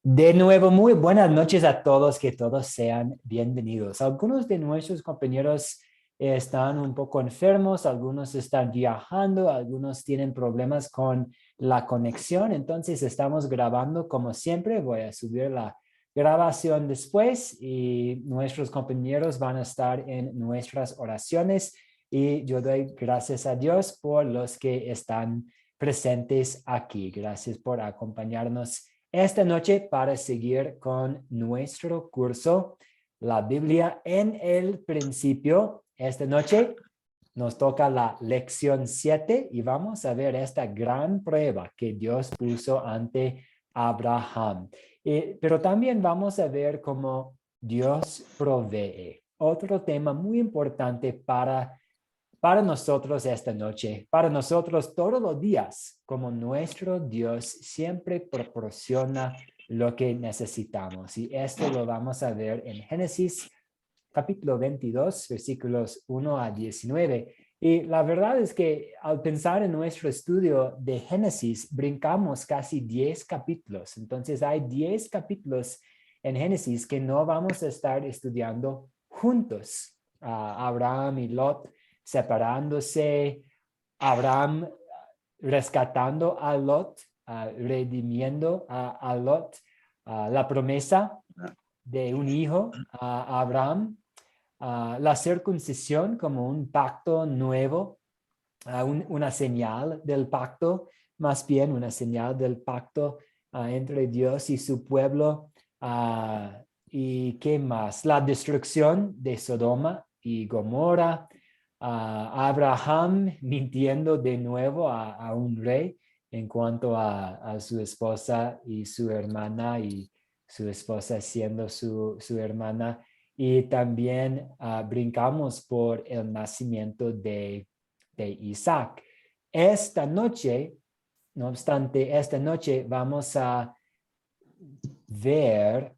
De nuevo, muy buenas noches a todos, que todos sean bienvenidos. Algunos de nuestros compañeros están un poco enfermos, algunos están viajando, algunos tienen problemas con la conexión, entonces estamos grabando como siempre. Voy a subir la grabación después y nuestros compañeros van a estar en nuestras oraciones y yo doy gracias a Dios por los que están presentes aquí. Gracias por acompañarnos esta noche para seguir con nuestro curso, la Biblia en el principio. Esta noche nos toca la lección 7 y vamos a ver esta gran prueba que Dios puso ante Abraham. Pero también vamos a ver cómo Dios provee. Otro tema muy importante para nosotros esta noche, para nosotros todos los días, como nuestro Dios siempre proporciona lo que necesitamos. Y esto lo vamos a ver en Génesis capítulo 22, versículos 1 a 19. Y la verdad es que al pensar en nuestro estudio de Génesis, brincamos casi 10 capítulos. Entonces hay 10 capítulos en Génesis que no vamos a estar estudiando juntos. Abraham y Lot separándose, Abraham rescatando a Lot, redimiendo a Lot, la promesa de un hijo a Abraham, la circuncisión como un pacto nuevo, una señal del pacto, más bien una señal del pacto entre Dios y su pueblo. ¿Y qué más? La destrucción de Sodoma y Gomorra, Abraham mintiendo de nuevo a un rey en cuanto a su esposa y su hermana, y su esposa siendo su hermana. Y también brincamos por el nacimiento de Isaac. Esta noche, no obstante, esta noche vamos a ver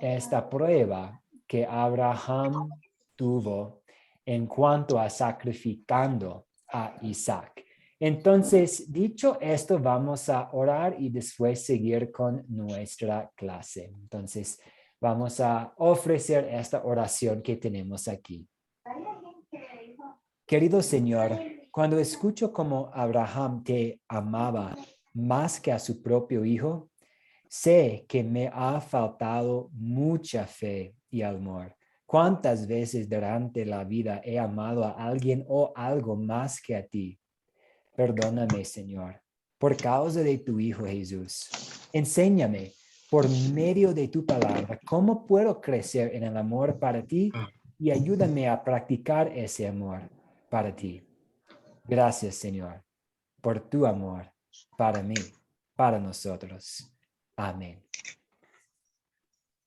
esta prueba que Abraham tuvo en cuanto a sacrificando a Isaac. Entonces, dicho esto, vamos a orar y después seguir con nuestra clase. Entonces, vamos a ofrecer esta oración que tenemos aquí. Querido Señor, cuando escucho cómo Abraham te amaba más que a su propio hijo, sé que me ha faltado mucha fe y amor. ¿Cuántas veces durante la vida he amado a alguien o algo más que a ti? Perdóname, Señor, por causa de tu Hijo Jesús. Enséñame por medio de tu palabra cómo puedo crecer en el amor para ti y ayúdame a practicar ese amor para ti. Gracias, Señor, por tu amor para mí, para nosotros. Amén.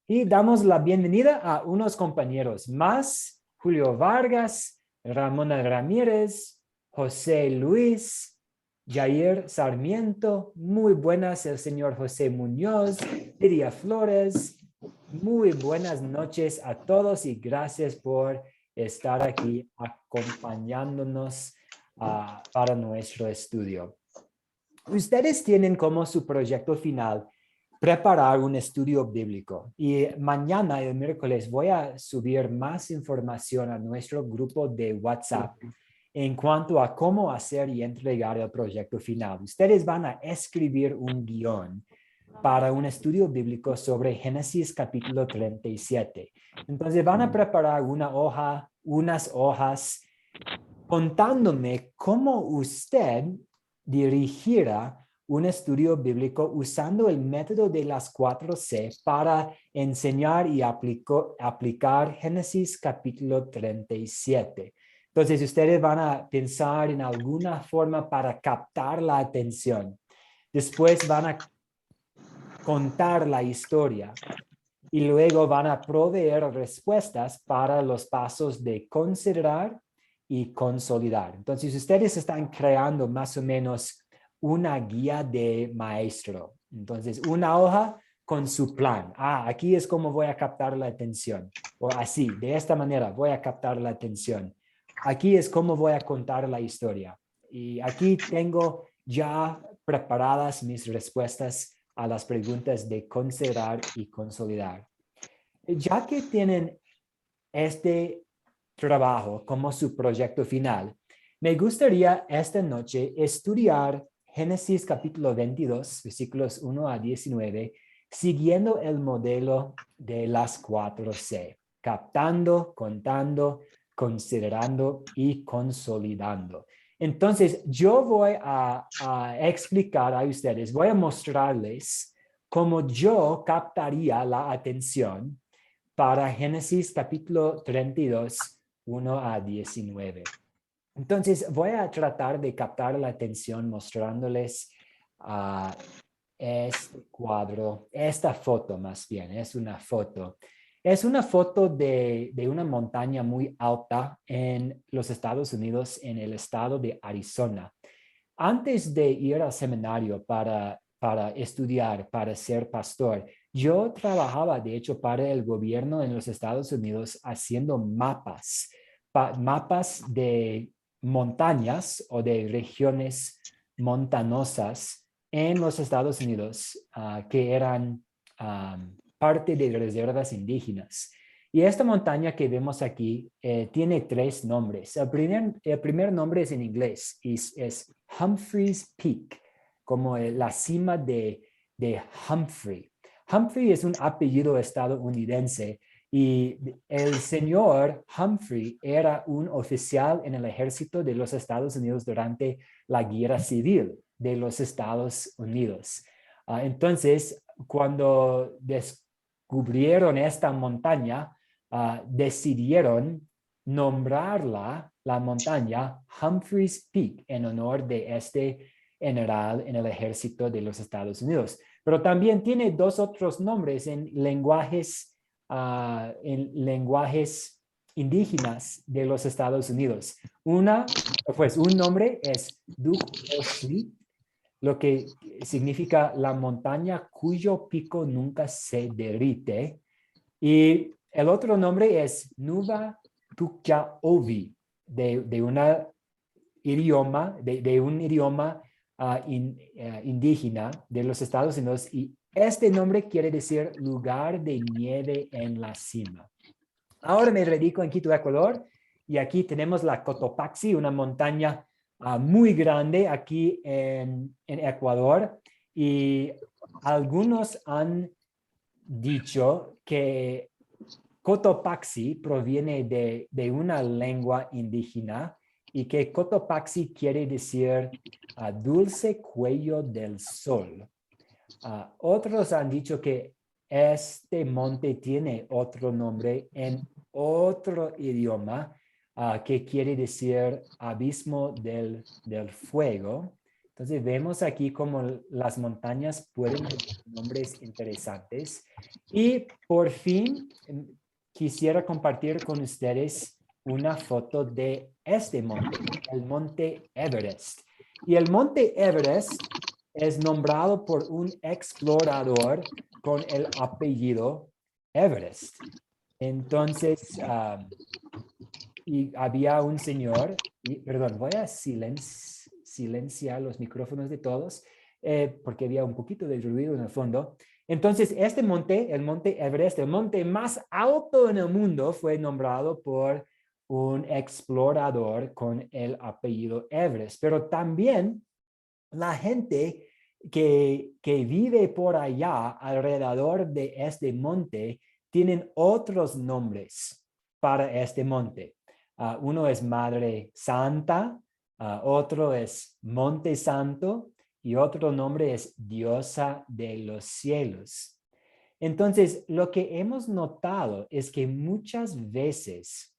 Y damos la bienvenida a unos compañeros más: Julio Vargas, Ramona Ramírez, José Luis, Jair Sarmiento. Muy buenas, el señor José Muñoz, Lidia Flores. Muy buenas noches a todos y gracias por estar aquí acompañándonos para nuestro estudio. Ustedes tienen como su proyecto final preparar un estudio bíblico, y mañana, el miércoles, voy a subir más información a nuestro grupo de WhatsApp en cuanto a cómo hacer y entregar el proyecto final. Ustedes van a escribir un guión para un estudio bíblico sobre Génesis capítulo 37. Entonces van a preparar unas hojas contándome cómo usted dirigirá un estudio bíblico usando el método de las 4C para enseñar y aplicar Génesis capítulo 37. Entonces, ustedes van a pensar en alguna forma para captar la atención. Después van a contar la historia y luego van a proveer respuestas para los pasos de considerar y consolidar. Entonces, ustedes están creando más o menos una guía de maestro. Entonces, una hoja con su plan. Aquí es como voy a captar la atención. O así, de esta manera voy a captar la atención. Aquí es como voy a contar la historia. Y aquí tengo ya preparadas mis respuestas a las preguntas de considerar y consolidar. Ya que tienen este trabajo como su proyecto final, me gustaría esta noche estudiar Génesis capítulo 22, versículos 1 a 19, siguiendo el modelo de las 4C, captando, contando, considerando y consolidando. Entonces, yo voy a explicar a ustedes, voy a mostrarles cómo yo captaría la atención para Génesis capítulo 32, 1 a 19. Entonces, voy a tratar de captar la atención mostrándoles este cuadro, esta foto más bien, es una foto. Es una foto de una montaña muy alta en los Estados Unidos, en el estado de Arizona. Antes de ir al seminario para estudiar, para ser pastor, yo trabajaba, de hecho, para el gobierno en los Estados Unidos haciendo mapas de montañas o de regiones montañosas en los Estados Unidos que eran parte de reservas indígenas. Y esta montaña que vemos aquí tiene tres nombres. El primer nombre es en inglés y es Humphreys Peak, como la cima de Humphrey. Humphrey es un apellido estadounidense y el señor Humphrey era un oficial en el ejército de los Estados Unidos durante la Guerra Civil de los Estados Unidos. Entonces, cuando descubrieron esta montaña, decidieron nombrarla, la montaña, Humphreys Peak, en honor de este general en el ejército de los Estados Unidos. Pero también tiene dos otros nombres en lenguajes indígenas de los Estados Unidos. Un nombre es Duk-Oslit, lo que significa la montaña cuyo pico nunca se derrite. Y el otro nombre es Nuva Tukja-Ovi, de un idioma indígena de los Estados Unidos. Y este nombre quiere decir lugar de nieve en la cima. Ahora me radico en Quito, Ecuador, y aquí tenemos la Cotopaxi, una montaña muy grande aquí en Ecuador. Y algunos han dicho que Cotopaxi proviene de una lengua indígena y que Cotopaxi quiere decir dulce cuello del sol. Otros han dicho que este monte tiene otro nombre en otro idioma que quiere decir abismo del fuego. Entonces vemos aquí como las montañas pueden tener nombres interesantes. Y por fin quisiera compartir con ustedes una foto de este monte, el monte Everest. Y el monte Everest es nombrado por un explorador con el apellido Everest. Entonces, y había un señor, perdón, voy a silenciar los micrófonos de todos, porque había un poquito de ruido en el fondo. Entonces, este monte, el monte Everest, el monte más alto en el mundo, fue nombrado por un explorador con el apellido Everest. Pero también la gente que vive por allá alrededor de este monte tienen otros nombres para este monte. Uno es Madre Santa, otro es Monte Santo y otro nombre es Diosa de los Cielos. Entonces, lo que hemos notado es que muchas veces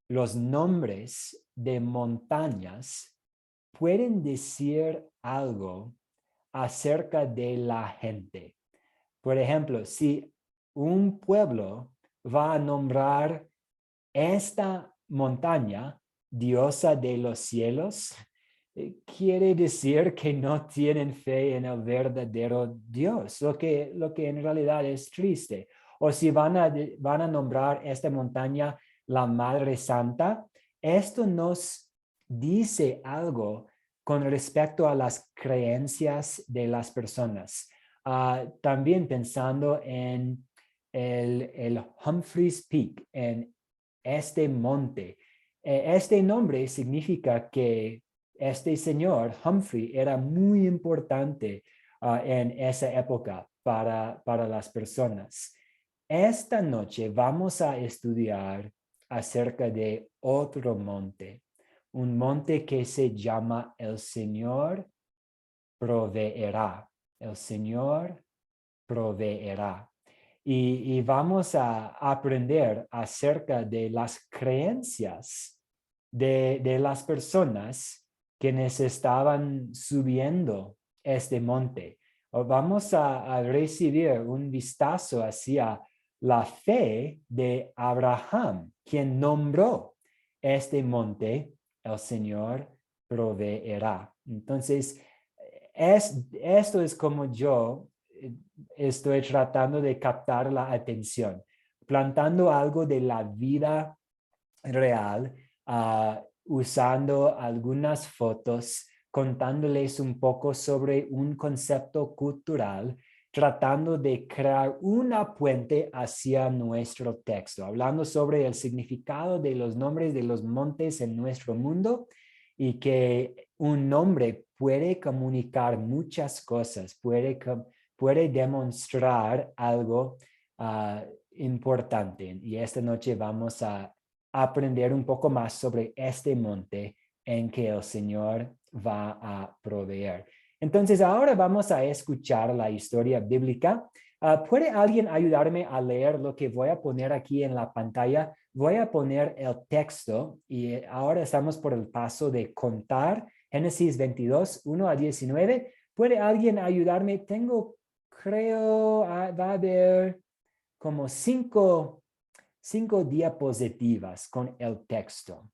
los nombres de montañas pueden decir algo acerca de la gente. Por ejemplo, si un pueblo va a nombrar esta montaña diosa de los cielos, quiere decir que no tienen fe en el verdadero Dios, lo que en realidad es triste. O si van a nombrar esta montaña la Madre Santa, esto nos dice algo con respecto a las creencias de las personas. También pensando en el Humphreys Peak, en este monte. Este nombre significa que este señor, Humphrey, era muy importante en esa época para las personas. Esta noche vamos a estudiar acerca de otro monte, un monte que se llama el Señor proveerá. El Señor proveerá. Y vamos a aprender acerca de las creencias de las personas quienes estaban subiendo este monte. Vamos a recibir un vistazo hacia la fe de Abraham, quien nombró este monte, el Señor proveerá. Entonces, esto es como yo estoy tratando de captar la atención, plantando algo de la vida real, usando algunas fotos, contándoles un poco sobre un concepto cultural, tratando de crear una puente hacia nuestro texto, hablando sobre el significado de los nombres de los montes en nuestro mundo y que un nombre puede comunicar muchas cosas, puede demostrar algo importante. Y esta noche vamos a aprender un poco más sobre este monte en que el Señor va a proveer. Entonces, ahora vamos a escuchar la historia bíblica. ¿Puede alguien ayudarme a leer lo que voy a poner aquí en la pantalla? Voy a poner el texto y ahora estamos por el paso de contar. Génesis 22, 1 a 19. ¿Puede alguien ayudarme? Creo, va a haber como cinco diapositivas con el texto.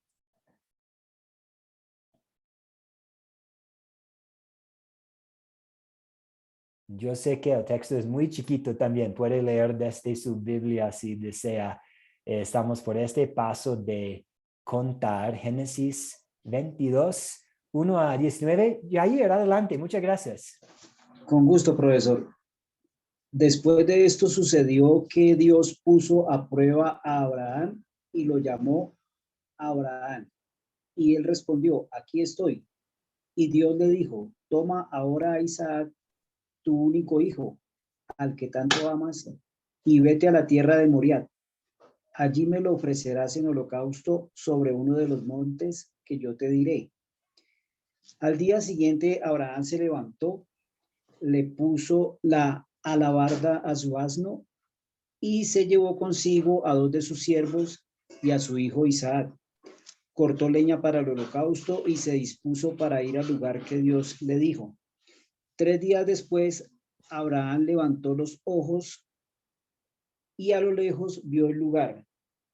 Yo sé que el texto es muy chiquito también. Puede leer desde su Biblia si desea. Estamos por este paso de contar Génesis 22, 1 a 19. Yair, adelante. Muchas gracias. Con gusto, profesor. Después de esto sucedió que Dios puso a prueba a Abraham y lo llamó Abraham. Y él respondió, aquí estoy. Y Dios le dijo, toma ahora a Isaac, tu único hijo, al que tanto amas, y vete a la tierra de Moriah. Allí me lo ofrecerás en holocausto sobre uno de los montes que yo te diré. Al día siguiente, Abraham se levantó, le puso la alabarda a su asno y se llevó consigo a 2 de sus siervos y a su hijo Isaac. Cortó leña para el holocausto y se dispuso para ir al lugar que Dios le dijo. 3 días después, Abraham levantó los ojos y a lo lejos vio el lugar.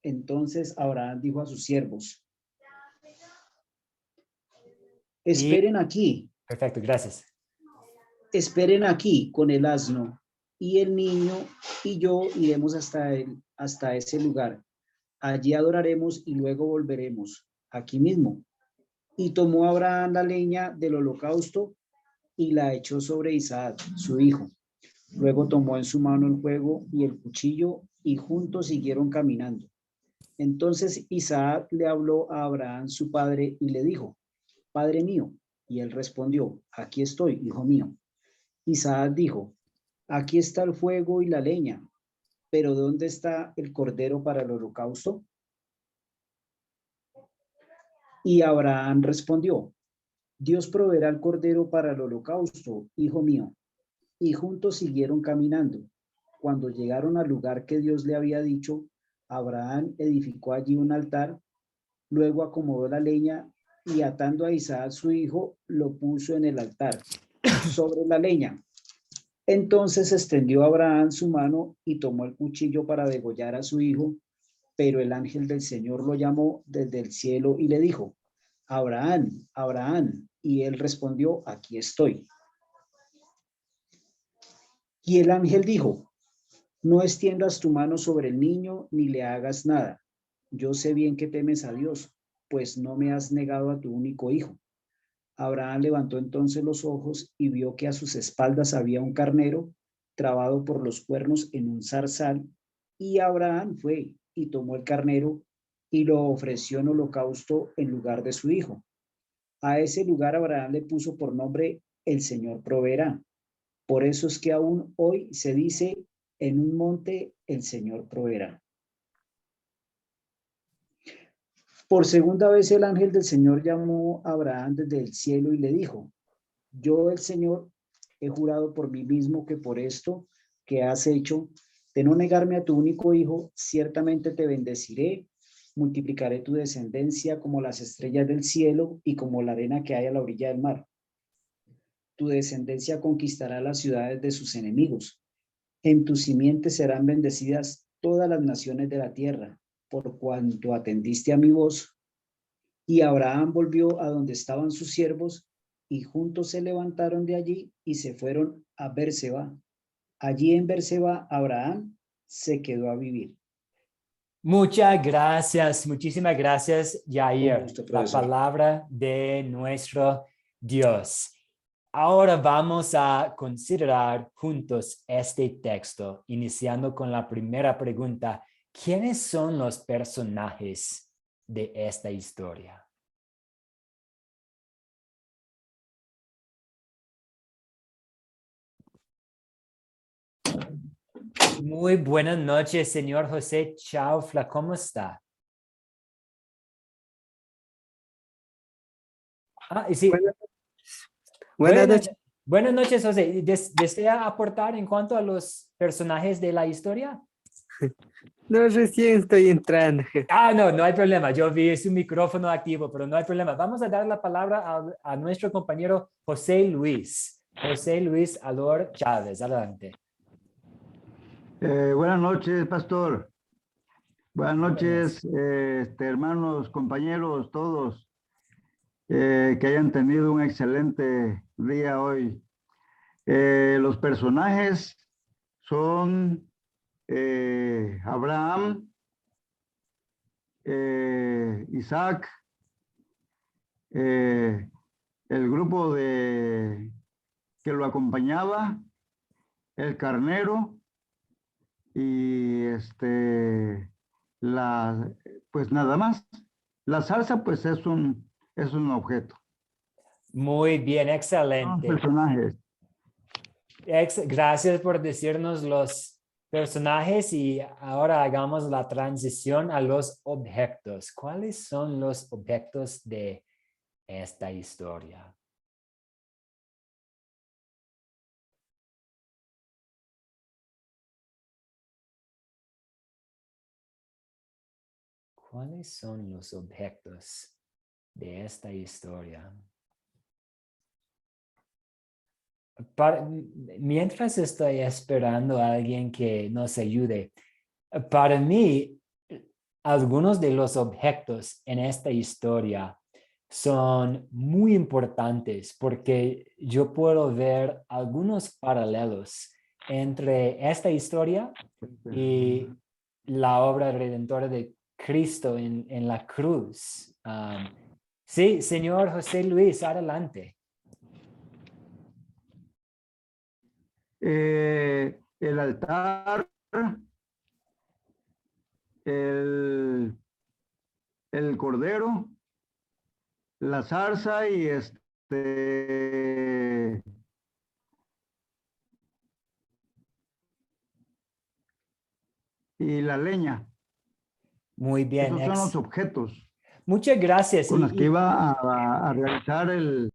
Entonces Abraham dijo a sus siervos, esperen aquí. Perfecto, gracias. Esperen aquí con el asno y el niño y yo iremos hasta ese lugar. Allí adoraremos y luego volveremos, aquí mismo. Y tomó Abraham la leña del holocausto y la echó sobre Isaac, su hijo. Luego tomó en su mano el fuego y el cuchillo y juntos siguieron caminando. Entonces Isaac le habló a Abraham, su padre, y le dijo, Padre mío. Y él respondió, aquí estoy, hijo mío. Isaac dijo, aquí está el fuego y la leña, pero ¿dónde está el cordero para el holocausto? Y Abraham respondió, Dios proveerá el cordero para el holocausto, hijo mío. Y juntos siguieron caminando. Cuando llegaron al lugar que Dios le había dicho, Abraham edificó allí un altar, luego acomodó la leña y atando a Isaac su hijo, lo puso en el altar, sobre la leña. Entonces extendió Abraham su mano y tomó el cuchillo para degollar a su hijo, pero el ángel del Señor lo llamó desde el cielo y le dijo, Abraham, Abraham, y él respondió, aquí estoy. Y el ángel dijo, no extiendas tu mano sobre el niño ni le hagas nada. Yo sé bien que temes a Dios, pues no me has negado a tu único hijo. Abraham levantó entonces los ojos y vio que a sus espaldas había un carnero trabado por los cuernos en un zarzal, y Abraham fue y tomó el carnero y lo ofreció en holocausto en lugar de su hijo. A ese lugar Abraham le puso por nombre El Señor proveerá. Por eso es que aún hoy se dice, en un monte el Señor proveerá. Por segunda vez el ángel del Señor llamó a Abraham desde el cielo y le dijo, yo el Señor he jurado por mí mismo que por esto que has hecho, de no negarme a tu único hijo, ciertamente te bendeciré, multiplicaré tu descendencia como las estrellas del cielo y como la arena que hay a la orilla del mar. Tu descendencia conquistará las ciudades de sus enemigos. En tu simiente serán bendecidas todas las naciones de la tierra, por cuanto atendiste a mi voz. Y Abraham volvió a donde estaban sus siervos, y juntos se levantaron de allí y se fueron a Berseba. Allí en Berseba, Abraham se quedó a vivir. Muchas gracias, muchísimas gracias, Con Yair. gusto, La profesor. palabra de nuestro Dios. Ahora vamos a considerar juntos este texto, iniciando con la primera pregunta. ¿Quiénes son los personajes de esta historia? Muy buenas noches, señor José Chaufla. ¿Cómo está? Sí. Buenas noches. Buenas noches, José. ¿Desea aportar en cuanto a los personajes de la historia? No, recién estoy entrando. No hay problema. Yo vi su micrófono activo, pero no hay problema. Vamos a dar la palabra a nuestro compañero José Luis. José Luis Alor Chávez. Adelante. Buenas noches, pastor. Buenas noches, hermanos, compañeros, todos. Que hayan tenido un excelente día hoy. Los personajes son Abraham, Isaac, el grupo que lo acompañaba, el carnero y pues nada más. La salsa pues es un objeto. Muy bien, Son excelente. personajes. Gracias por decirnos los personajes y ahora hagamos la transición a los objetos. ¿Cuáles son los objetos de esta historia? ¿Cuáles son los objetos de esta historia? Mientras estoy esperando a alguien que nos ayude, para mí, algunos de los objetos en esta historia son muy importantes porque yo puedo ver algunos paralelos entre esta historia y la obra redentora de Cristo en la cruz. Sí, señor José Luis, adelante. El altar, el cordero, la zarza y y la leña. Muy bien. Esos son los objetos Muchas gracias. con los que iba a realizar el...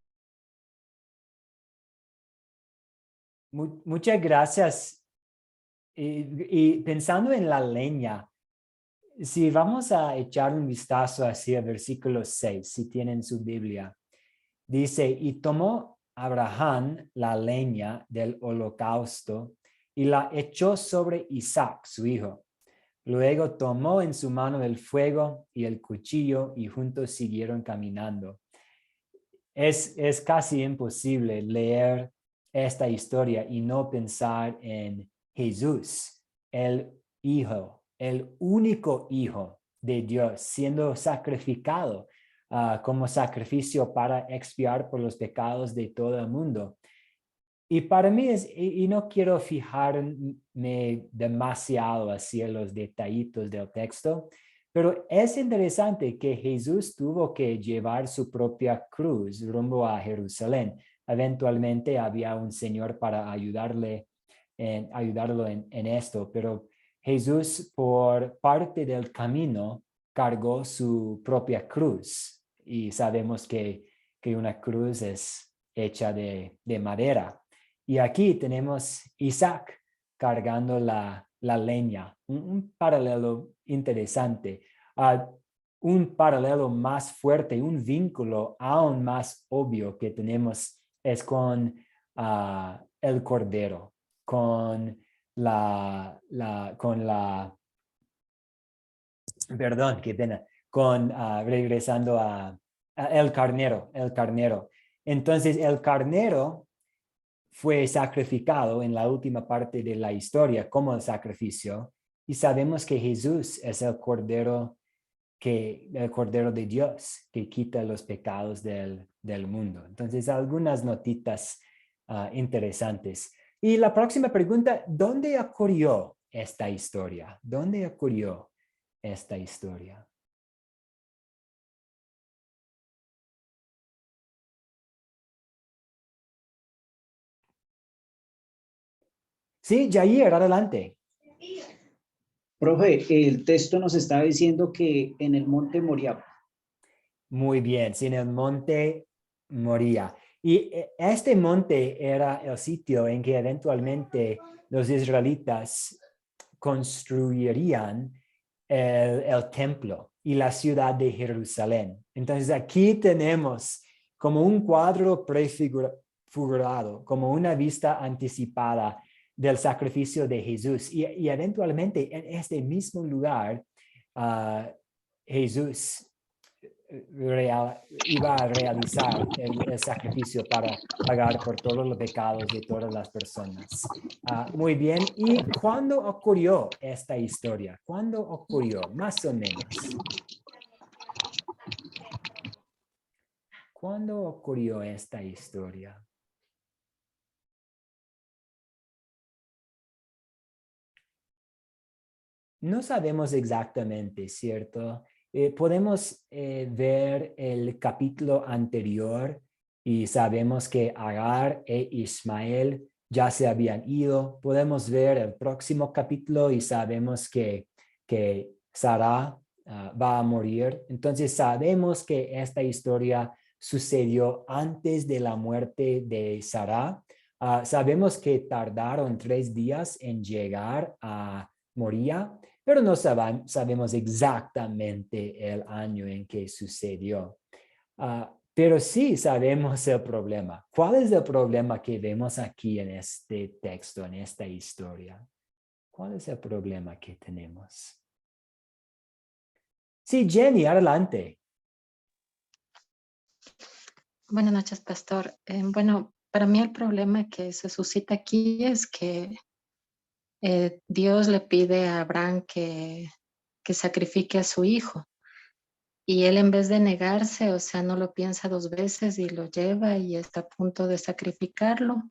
Muchas gracias. Y pensando en la leña, si vamos a echar un vistazo hacia el versículo 6, si tienen su Biblia, dice, y tomó Abraham la leña del holocausto y la echó sobre Isaac, su hijo. Luego tomó en su mano el fuego y el cuchillo y juntos siguieron caminando. Es casi imposible leer esta historia y no pensar en Jesús, el Hijo, el único Hijo de Dios, siendo sacrificado como sacrificio para expiar por los pecados de todo el mundo. Y para mí y no quiero fijarme demasiado hacia los detallitos del texto, pero es interesante que Jesús tuvo que llevar su propia cruz rumbo a Jerusalén. Eventualmente había un Señor para ayudarlo en esto, pero Jesús por parte del camino cargó su propia cruz y sabemos que una cruz es hecha de madera. Y aquí tenemos Isaac cargando la leña, un paralelo interesante, un paralelo más fuerte, un vínculo aún más obvio que tenemos es con el cordero, con perdón, qué pena, regresando a el carnero. Entonces el carnero fue sacrificado en la última parte de la historia como el sacrificio y sabemos que Jesús es el cordero de Dios que quita los pecados del mundo. Entonces algunas notitas interesantes. Y la próxima pregunta, ¿dónde ocurrió esta historia? ¿Dónde ocurrió esta historia? Sí, Jair, adelante. Profe, el texto nos está diciendo que en el monte Moriah. Muy bien, sí, en el monte Moría. Y este monte era el sitio en que eventualmente los israelitas construirían el templo y la ciudad de Jerusalén. Entonces aquí tenemos como un cuadro prefigurado, como una vista anticipada del sacrificio de Jesús. Y eventualmente en este mismo lugar, Jesús iba a realizar el sacrificio para pagar por todos los pecados de todas las personas. Muy bien. ¿Y cuándo ocurrió esta historia? ¿Cuándo ocurrió? Más o menos. ¿Cuándo ocurrió esta historia? No sabemos exactamente, ¿cierto? Podemos ver el capítulo anterior y sabemos que Agar e Ismael ya se habían ido. Podemos ver el próximo capítulo y sabemos que Sara va a morir. Entonces sabemos que esta historia sucedió antes de la muerte de Sara. Sabemos que tardaron 3 días en llegar a Moría, pero no sabemos exactamente el año en que sucedió. Pero sí sabemos el problema. ¿Cuál es el problema que vemos aquí en este texto, en esta historia? ¿Cuál es el problema que tenemos? Sí, Jenny, adelante. Buenas noches, pastor. Bueno, para mí el problema que se suscita aquí es que Dios le pide a Abraham que sacrifique a su hijo. Y él en vez de negarse, o sea, no lo piensa 2 veces y lo lleva y está a punto de sacrificarlo.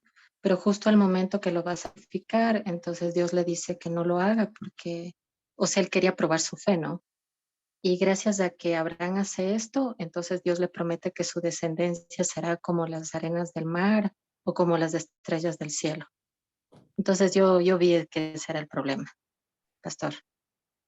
Pero justo al momento que lo va a sacrificar, entonces Dios le dice que no lo haga porque, o sea, él quería probar su fe, ¿no? Y gracias a que Abraham hace esto, entonces Dios le promete que su descendencia será como las arenas del mar o como las estrellas del cielo. Entonces yo vi que ese era el problema, pastor.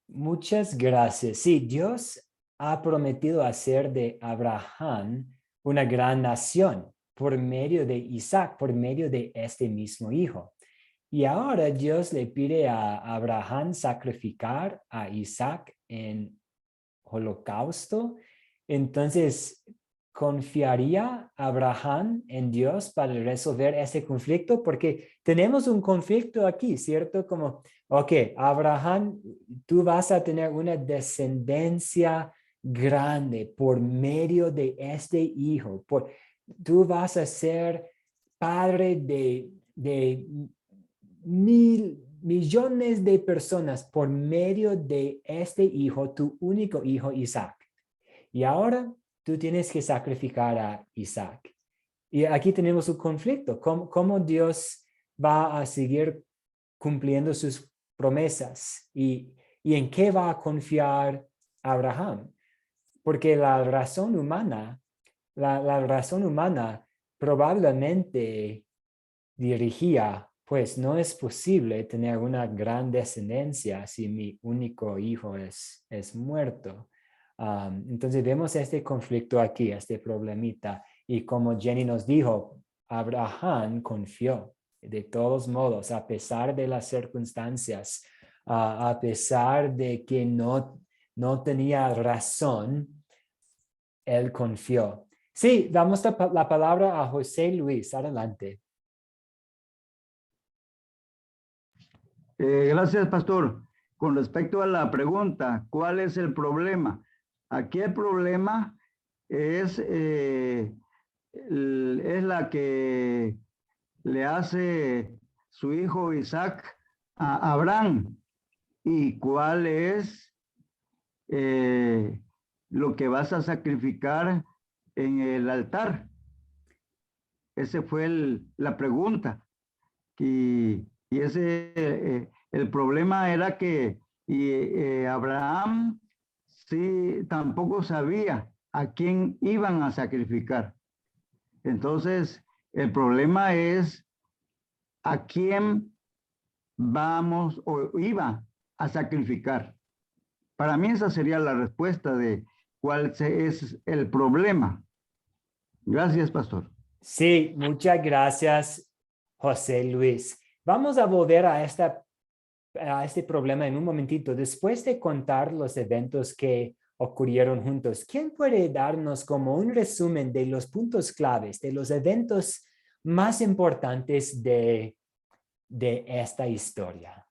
Muchas gracias. Sí, Dios ha prometido hacer de Abraham una gran nación por medio de Isaac, por medio de este mismo hijo. Y ahora Dios le pide a Abraham sacrificar a Isaac en holocausto. Entonces, ¿confiaría Abraham en Dios para resolver ese conflicto? Porque tenemos un conflicto aquí, ¿cierto? Como, ok, Abraham, tú vas a tener una descendencia grande por medio de este hijo. Tú vas a ser padre de millones de personas por medio de este hijo, tu único hijo Isaac. Y ahora tú tienes que sacrificar a Isaac. Y aquí tenemos un conflicto. ¿Cómo Dios va a seguir cumpliendo sus promesas? ¿Y en qué va a confiar Abraham? Porque la razón humana probablemente dirigía, pues no es posible tener una gran descendencia si mi único hijo es muerto. Entonces vemos este conflicto aquí, este problemita. Y como Jenny nos dijo, Abraham confió de todos modos, a pesar de las circunstancias, a pesar de que no tenía razón, él confió. Sí, damos la palabra a José Luis. Adelante. Gracias, pastor. Con respecto a la pregunta, ¿cuál es el problema? Aquí el problema es la que le hace su hijo Isaac a Abraham. ¿Y cuál es lo que vas a sacrificar en el altar? Esa fue la pregunta. Y el problema era que Abraham sí tampoco sabía a quién iban a sacrificar. Entonces, el problema es a quién vamos o iba a sacrificar. Para mí esa sería la respuesta de cuál es el problema. Gracias, pastor. Sí, muchas gracias, José Luis. Vamos a volver a este problema en un momentito. Después de contar los eventos que ocurrieron juntos, ¿quién puede darnos como un resumen de los puntos claves, de los eventos más importantes de esta historia?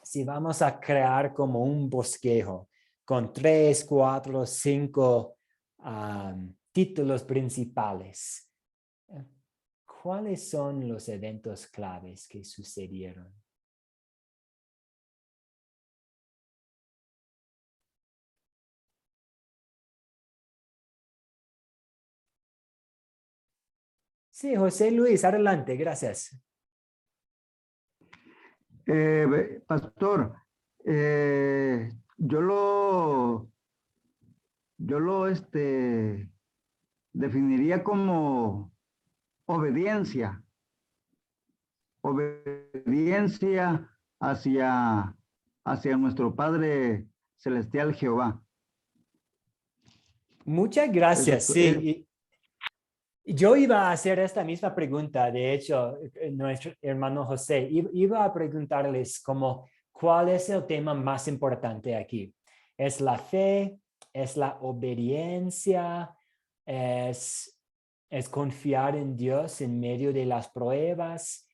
Si vamos a crear como un bosquejo con 3, 4, 5 títulos principales, ¿cuáles son los eventos claves que sucedieron? Sí, José Luis, adelante, gracias. Pastor, yo lo definiría como obediencia hacia nuestro Padre Celestial Jehová. Muchas gracias. Eso Sí, yo iba a hacer esta misma pregunta. De hecho, nuestro hermano José iba a preguntarles como, ¿cuál es el tema más importante aquí? ¿Es la fe? ¿Es la obediencia? ¿Es confiar en Dios en medio de las pruebas?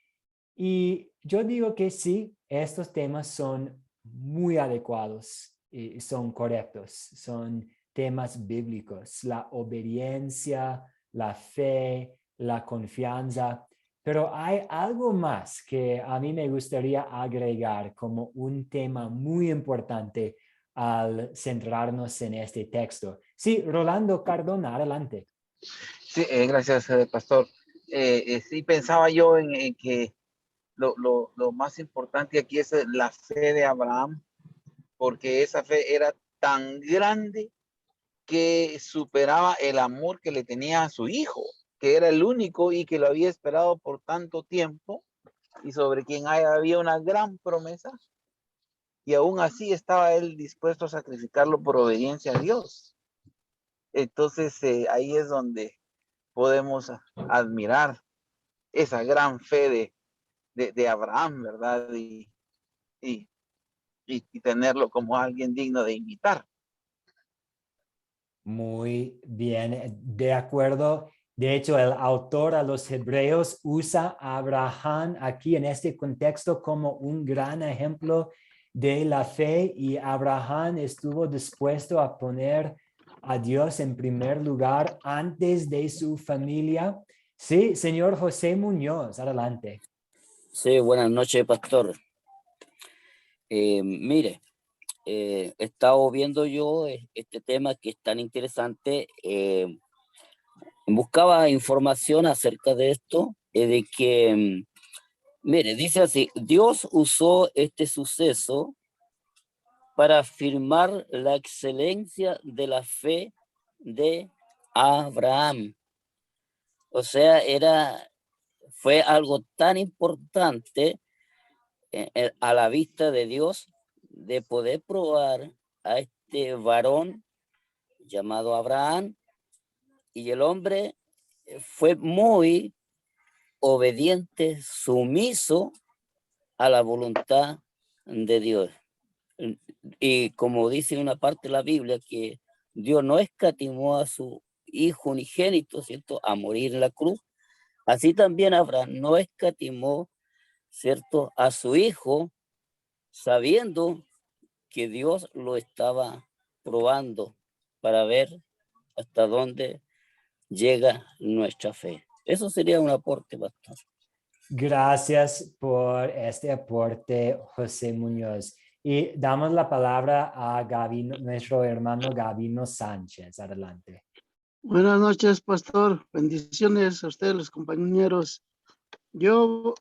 Y yo digo que sí, estos temas son muy adecuados y son correctos. Son temas bíblicos, la obediencia, la fe, la confianza. Pero hay algo más que a mí me gustaría agregar como un tema muy importante al centrarnos en este texto. Sí, Rolando Cardona, adelante. Sí, gracias, pastor. Sí, pensaba yo en que lo más importante aquí es la fe de Abraham, porque esa fe era tan grande que superaba el amor que le tenía a su hijo, que era el único y que lo había esperado por tanto tiempo y sobre quien había una gran promesa, y aún así estaba él dispuesto a sacrificarlo por obediencia a Dios. Entonces ahí es donde podemos admirar esa gran fe de Abraham, ¿verdad? Y tenerlo como alguien digno de imitar. Muy bien, de acuerdo. De hecho, el autor a los Hebreos usa a Abraham aquí en este contexto como un gran ejemplo de la fe, y Abraham estuvo dispuesto a poner a Dios en primer lugar antes de su familia. Sí, señor José Muñoz, adelante. Sí, buenas noches, pastor. Mire, he estado viendo yo este tema que es tan interesante. buscaba información acerca de esto, de que, mire, dice así, Dios usó este suceso para afirmar la excelencia de la fe de Abraham. O sea, fue algo tan importante a la vista de Dios de poder probar a este varón llamado Abraham, y el hombre fue muy obediente, sumiso a la voluntad de Dios. Y como dice una parte de la Biblia, que Dios no escatimó a su hijo unigénito, ¿cierto?, a morir en la cruz. Así también Abraham no escatimó, ¿cierto?, a su hijo, sabiendo que Dios lo estaba probando para ver hasta dónde llega nuestra fe. Eso sería un aporte, pastor. Gracias por este aporte, José Muñoz. Y damos la palabra a Gabino, nuestro hermano Gabino Sánchez. Adelante. Buenas noches, pastor. Bendiciones a ustedes, los compañeros. Yo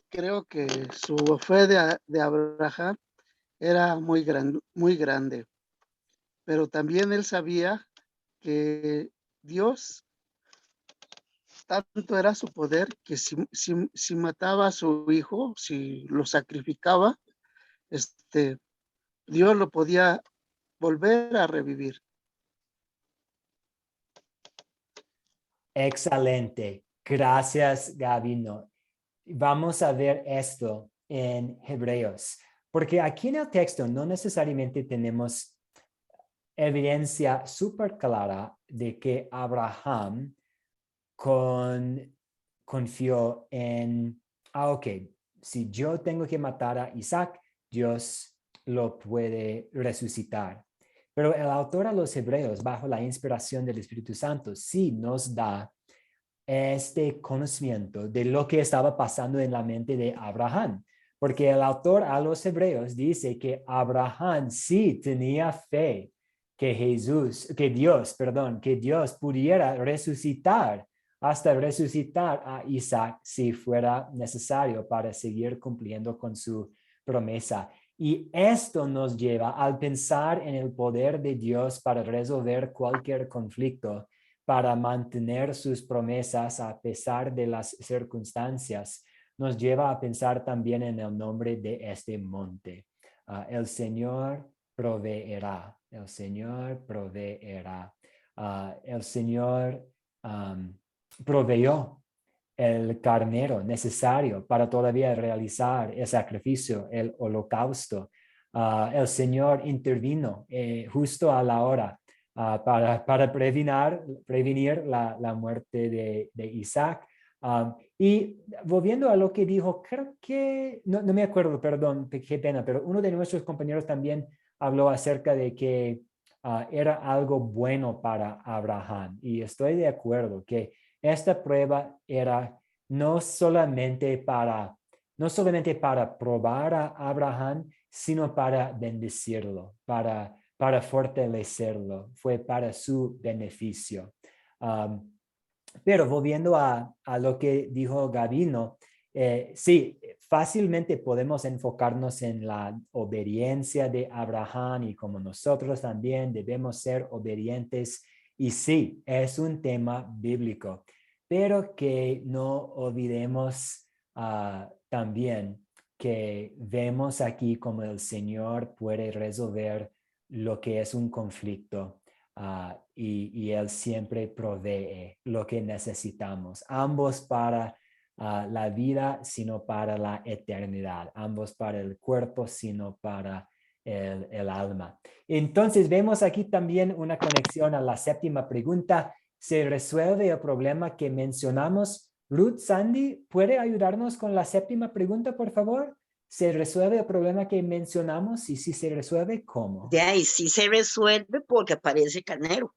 creo que su fe de Abraham era muy grande, pero también él sabía que Dios, tanto era su poder, que si mataba a su hijo, si lo sacrificaba, Dios lo podía volver a revivir. Excelente. Gracias, Gabino. Vamos a ver esto en Hebreos, porque aquí en el texto no necesariamente tenemos evidencia súper clara de que Abraham confió en, ok, si yo tengo que matar a Isaac, Dios lo puede resucitar. Pero el autor a los Hebreos, bajo la inspiración del Espíritu Santo, sí nos da este conocimiento de lo que estaba pasando en la mente de Abraham. Porque el autor a los Hebreos dice que Abraham sí tenía fe que Dios pudiera hasta resucitar a Isaac si fuera necesario para seguir cumpliendo con su promesa. Y esto nos lleva al pensar en el poder de Dios para resolver cualquier conflicto, para mantener sus promesas a pesar de las circunstancias. Nos lleva a pensar también en el nombre de este monte. El Señor proveerá. El Señor proveerá. El Señor proveyó el carnero necesario para todavía realizar el sacrificio, el holocausto. El Señor intervino justo a la hora para prevenir la muerte de Isaac. Y volviendo a lo que dijo, creo que, no me acuerdo, perdón, qué pena, pero uno de nuestros compañeros también habló acerca de que era algo bueno para Abraham. Y estoy de acuerdo que esta prueba era no solamente para probar a Abraham, sino para bendecirlo, para fortalecerlo. Fue para su beneficio. Pero volviendo a lo que dijo Gabino, sí, fácilmente podemos enfocarnos en la obediencia de Abraham y como nosotros también debemos ser obedientes. Y sí, es un tema bíblico, pero que no olvidemos también que vemos aquí como el Señor puede resolver lo que es un conflicto. Y Él siempre provee lo que necesitamos, ambos para la vida, sino para la eternidad, ambos para el cuerpo, sino para el alma. Entonces vemos aquí también una conexión a la séptima pregunta. ¿Se resuelve el problema que mencionamos? Ruth, Sandy, ¿puede ayudarnos con la séptima pregunta, por favor? ¿Se resuelve el problema que mencionamos? Y si se resuelve, ¿cómo? De ahí sí se resuelve porque aparece carnero.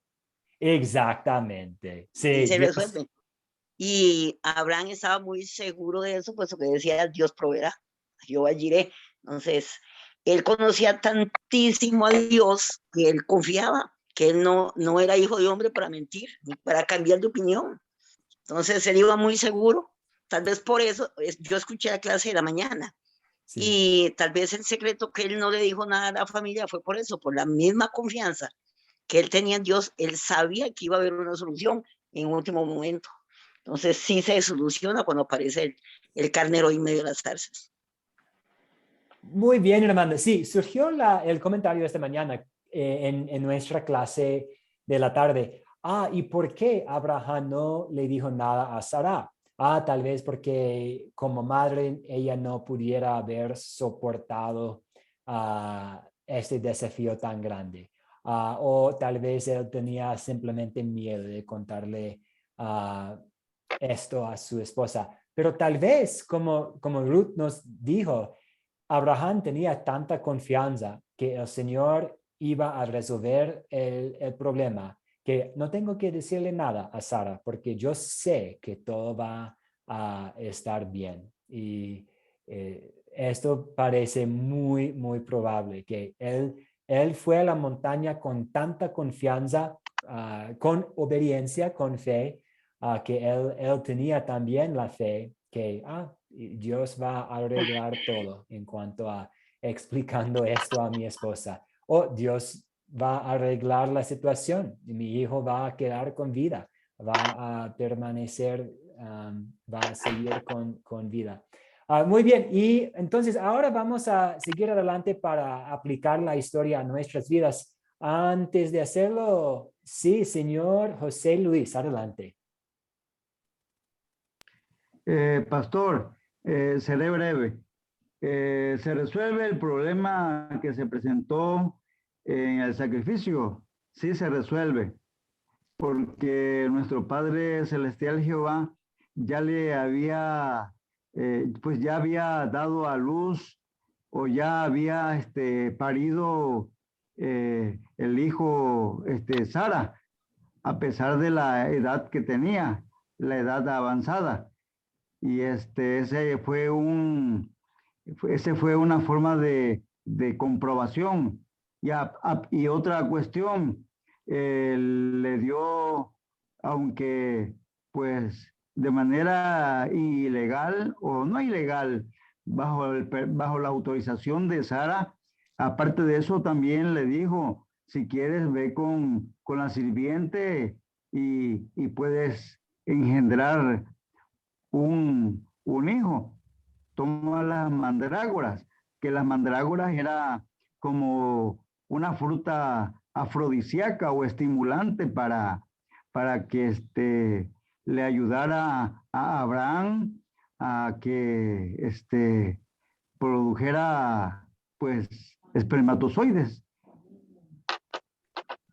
Exactamente. Sí, Sí se resuelve. Y Abraham estaba muy seguro de eso, pues lo que decía, Dios proveerá, yo allí. Entonces, él conocía tantísimo a Dios que él confiaba que él no era hijo de hombre para mentir, ni para cambiar de opinión. Entonces él iba muy seguro, tal vez por eso, yo escuché la clase de la mañana, Sí. y tal vez el secreto que él no le dijo nada a la familia fue por eso, por la misma confianza que él tenía en Dios. Él sabía que iba a haber una solución en último momento. Entonces sí se soluciona cuando aparece el carnero en medio de las zarzas. Muy bien, hermano. Sí, surgió el comentario esta mañana en nuestra clase de la tarde. ¿Y por qué Abraham no le dijo nada a Sara? Tal vez porque como madre ella no pudiera haber soportado este desafío tan grande. O tal vez él tenía simplemente miedo de contarle esto a su esposa. Pero tal vez, como Ruth nos dijo, Abraham tenía tanta confianza que el Señor iba a resolver el problema, que no tengo que decirle nada a Sara, porque yo sé que todo va a estar bien. Y esto parece muy, muy probable, que él fue a la montaña con tanta confianza, con obediencia, con fe, que él tenía también la fe que Dios va a arreglar todo en cuanto a explicando esto a mi esposa. Dios va a arreglar la situación. Mi hijo va a quedar con vida, va a permanecer, va a seguir con vida. Muy bien, y entonces ahora vamos a seguir adelante para aplicar la historia a nuestras vidas. Antes de hacerlo, sí, señor José Luis, adelante. Pastor, seré breve. ¿Se resuelve el problema que se presentó en el sacrificio? Sí, se resuelve, porque nuestro Padre Celestial Jehová ya le había, pues ya había dado a luz o ya había parido el hijo Sara, a pesar de la edad que tenía, la edad avanzada. Y ese fue una forma de comprobación. Y otra cuestión, le dio, aunque pues de manera ilegal o no ilegal, bajo la autorización de Sara, aparte de eso también le dijo, si quieres ve con la sirviente y puedes engendrar un hijo. Toma las mandrágoras, que las mandrágoras era como una fruta afrodisíaca o estimulante para que le ayudara a Abraham a que produjera pues espermatozoides.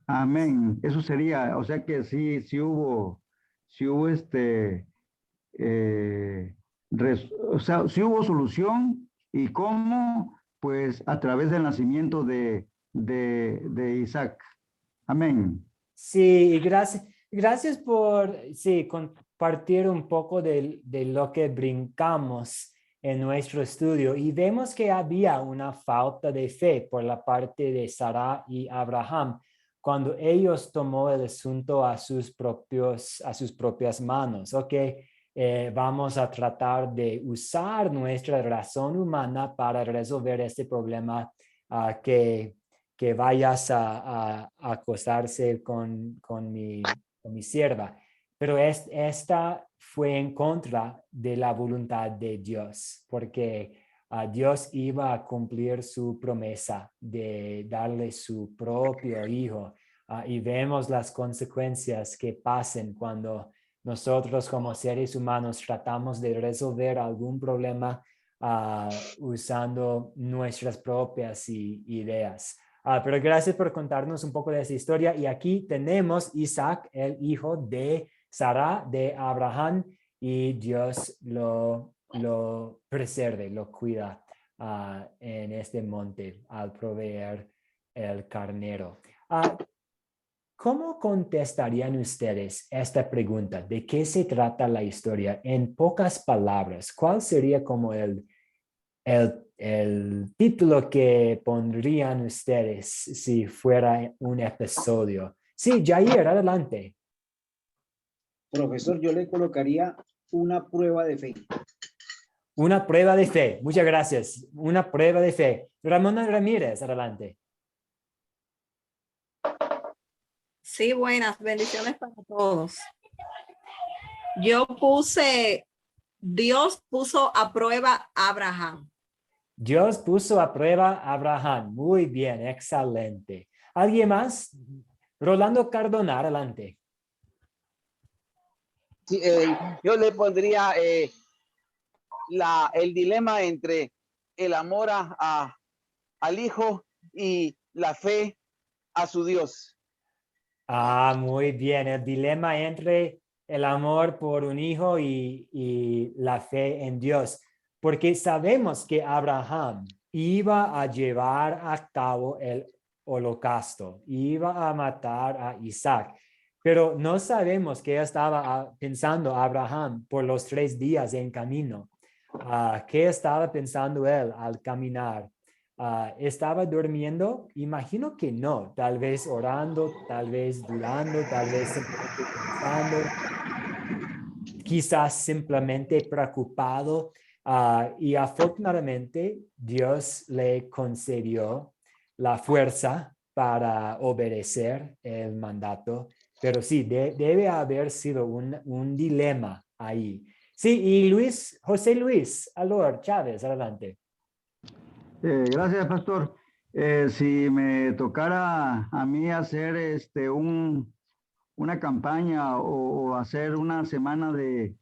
Amén. Eso sería, o sea que sí hubo o sea, si hubo solución y cómo, pues a través del nacimiento de Isaac. Amén. Sí, gracias por compartir un poco de lo que brincamos en nuestro estudio y vemos que había una falta de fe por la parte de Sara y Abraham cuando ellos tomó el asunto a sus propias manos. Vamos a tratar de usar nuestra razón humana para resolver este problema que vayas a acostarse con mi sierva. Pero esta fue en contra de la voluntad de Dios, porque Dios iba a cumplir su promesa de darle su propio hijo. Y vemos las consecuencias que pasan cuando nosotros como seres humanos tratamos de resolver algún problema usando nuestras propias ideas. Pero gracias por contarnos un poco de esa historia. Y aquí tenemos Isaac, el hijo de Sara, de Abraham, y Dios lo preserve, lo cuida en este monte al proveer el carnero. ¿Cómo contestarían ustedes esta pregunta? ¿De qué se trata la historia? En pocas palabras, ¿cuál sería como el el título que pondrían ustedes si fuera un episodio. Sí, Jair, adelante. Profesor, yo le colocaría una prueba de fe. Una prueba de fe. Muchas gracias. Una prueba de fe. Ramona Ramírez, adelante. Sí, buenas, bendiciones para todos. Yo puse, Dios puso a prueba a Abraham. Dios puso a prueba a Abraham. Muy bien, excelente. ¿Alguien más? Rolando Cardona, adelante. Sí, yo le pondría el dilema entre el amor al hijo y la fe a su Dios. Ah, muy bien. El dilema entre el amor por un hijo y la fe en Dios. Porque sabemos que Abraham iba a llevar a cabo el holocausto, iba a matar a Isaac. Pero no sabemos qué estaba pensando Abraham por los 3 días en camino. ¿Qué estaba pensando él al caminar? ¿Estaba durmiendo? Imagino que no. Tal vez orando, tal vez dudando, tal vez simplemente pensando, quizás simplemente preocupado. Y afortunadamente Dios le concedió la fuerza para obedecer el mandato. Pero sí, debe haber sido un dilema ahí. Sí, y José Luis Alor Chávez, adelante. Gracias, pastor. Si me tocara a mí hacer una campaña o hacer una semana de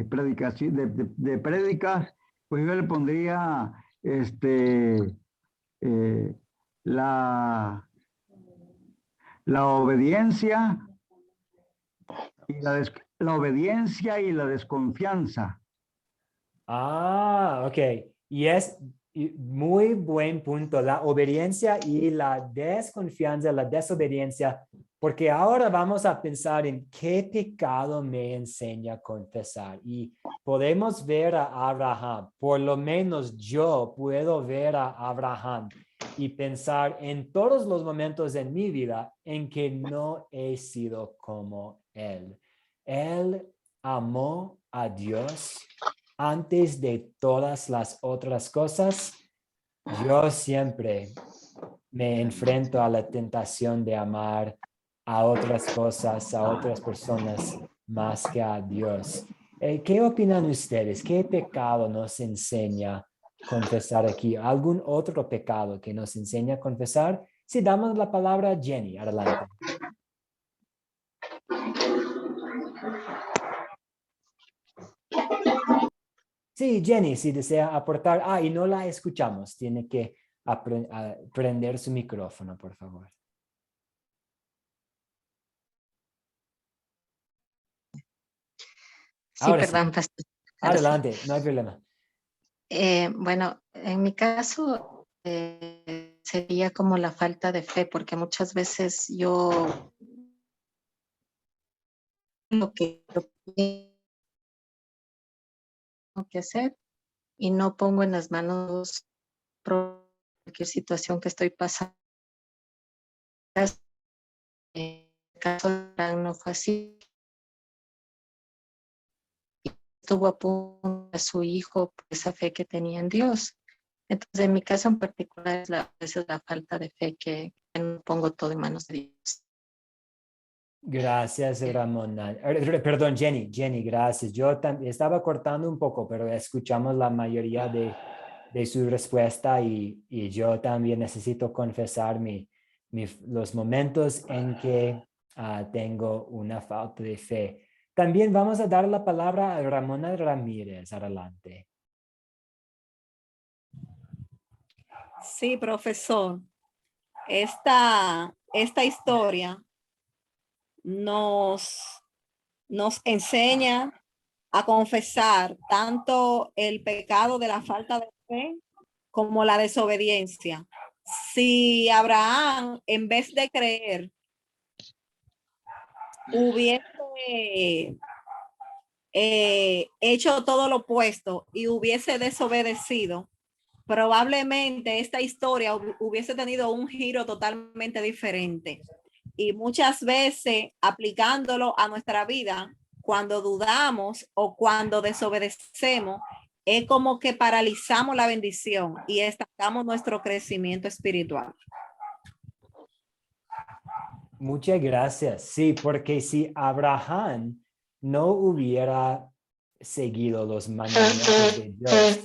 predicación, de prédicas, pues yo le pondría eh, la, la obediencia y la obediencia y la desconfianza. Ok. Y es muy buen punto, la obediencia y la desconfianza, la desobediencia, porque ahora vamos a pensar en qué pecado me enseña a confesar. Y podemos ver a Abraham, por lo menos yo puedo ver a Abraham y pensar en todos los momentos en mi vida en que no he sido como él. Él amó a Dios antes de todas las otras cosas. Yo siempre me enfrento a la tentación de amar a otras cosas, a otras personas más que a Dios. ¿Qué opinan ustedes? ¿Qué pecado nos enseña confesar aquí? ¿Algún otro pecado que nos enseña a confesar? Sí, damos la palabra a Jenny. Adelante. Sí, Jenny, si desea aportar. Y no la escuchamos. Tiene que prender su micrófono, por favor. Sí, Ahora perdón, sí. pastor. Ahora sí. Adelante, no hay problema. Bueno, en mi caso sería como la falta de fe, porque muchas veces yo lo que tengo que hacer y no pongo en las manos cualquier situación que estoy pasando. En el caso de Abraham no fue así. Estuvo a punto de su hijo por esa fe que tenía en Dios. Entonces, en mi caso en particular, esa es la falta de fe que no pongo todo en manos de Dios. Gracias, Ramona. Perdón, Jenny, gracias. Yo estaba cortando un poco, pero escuchamos la mayoría de su respuesta y yo también necesito confesar los momentos en que tengo una falta de fe. También vamos a dar la palabra a Ramona Ramírez. Adelante. Sí, profesor. Esta historia nos enseña a confesar tanto el pecado de la falta de fe como la desobediencia. Si Abraham, en vez de creer, hubiese hecho todo lo opuesto y hubiese desobedecido, probablemente esta historia hubiese tenido un giro totalmente diferente. Y muchas veces aplicándolo a nuestra vida, cuando dudamos o cuando desobedecemos, es como que paralizamos la bendición y estancamos nuestro crecimiento espiritual. Muchas gracias. Sí, porque si Abraham no hubiera seguido los mandamientos de Dios,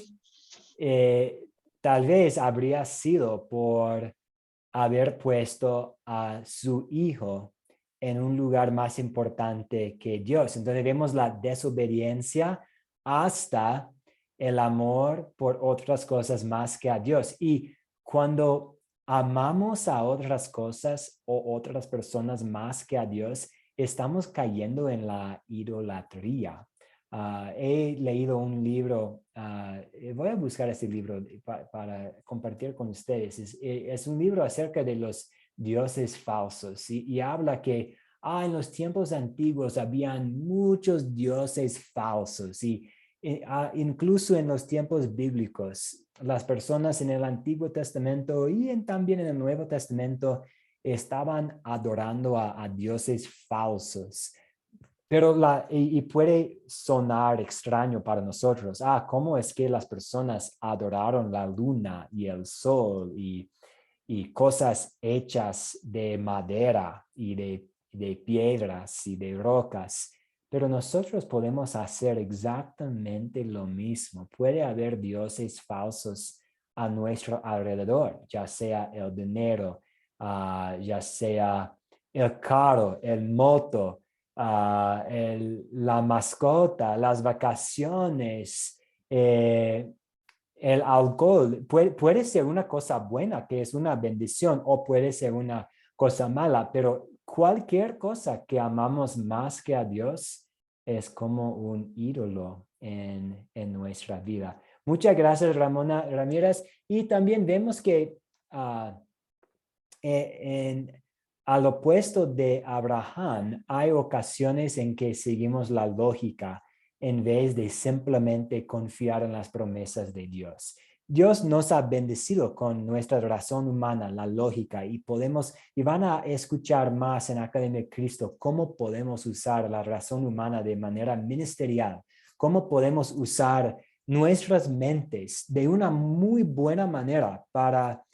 tal vez habría sido por haber puesto a su hijo en un lugar más importante que Dios. Entonces vemos la desobediencia hasta el amor por otras cosas más que a Dios. Y cuando amamos a otras cosas o otras personas más que a Dios, estamos cayendo en la idolatría. He leído un libro, voy a buscar ese libro para compartir con ustedes. Es un libro acerca de los dioses falsos y habla que en los tiempos antiguos habían muchos dioses falsos y incluso en los tiempos bíblicos, las personas en el Antiguo Testamento y también en el Nuevo Testamento estaban adorando a dioses falsos. Pero y puede sonar extraño para nosotros. ¿Cómo es que las personas adoraron la luna y el sol y cosas hechas de madera y de piedras y de rocas? Pero nosotros podemos hacer exactamente lo mismo. Puede haber dioses falsos a nuestro alrededor, ya sea el dinero, ya sea el carro, el moto, la mascota, las vacaciones, el alcohol. Puede ser una cosa buena, que es una bendición, o puede ser una cosa mala, pero cualquier cosa que amamos más que a Dios es como un ídolo en nuestra vida. Muchas gracias, Ramona Ramírez. Y también vemos que al opuesto de Abraham, hay ocasiones en que seguimos la lógica en vez de simplemente confiar en las promesas de Dios. Dios nos ha bendecido con nuestra razón humana, la lógica, y van a escuchar más en Academia de Cristo cómo podemos usar la razón humana de manera ministerial, cómo podemos usar nuestras mentes de una muy buena manera para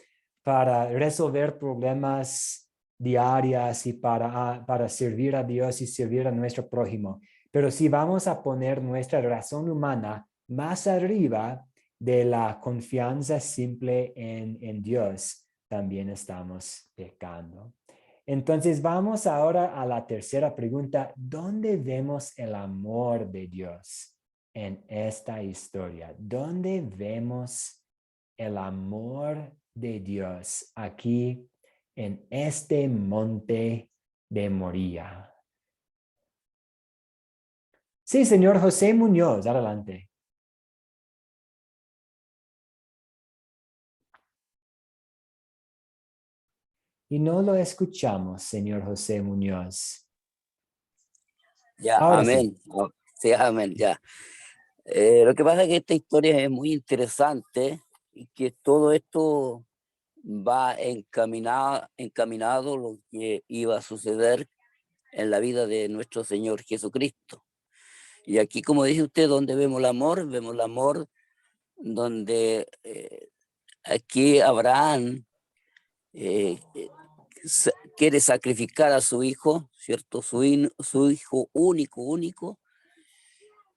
resolver problemas diarias y para servir a Dios y servir a nuestro prójimo. Pero si vamos a poner nuestra razón humana más arriba de la confianza simple en Dios, también estamos pecando. Entonces vamos ahora a la tercera pregunta. ¿Dónde vemos el amor de Dios en esta historia? ¿Dónde vemos el amor de Dios aquí en este monte de Moría? Sí, señor José Muñoz, adelante. Y no lo escuchamos, señor José Muñoz. Ya, Ahora amén. sí. Sí, amén, ya. Lo que pasa es que esta historia es muy interesante y que todo esto va encaminado lo que iba a suceder en la vida de nuestro Señor Jesucristo. Y aquí, como dice usted, donde vemos el amor donde aquí Abraham quiere sacrificar a su hijo, ¿cierto? Su hijo único.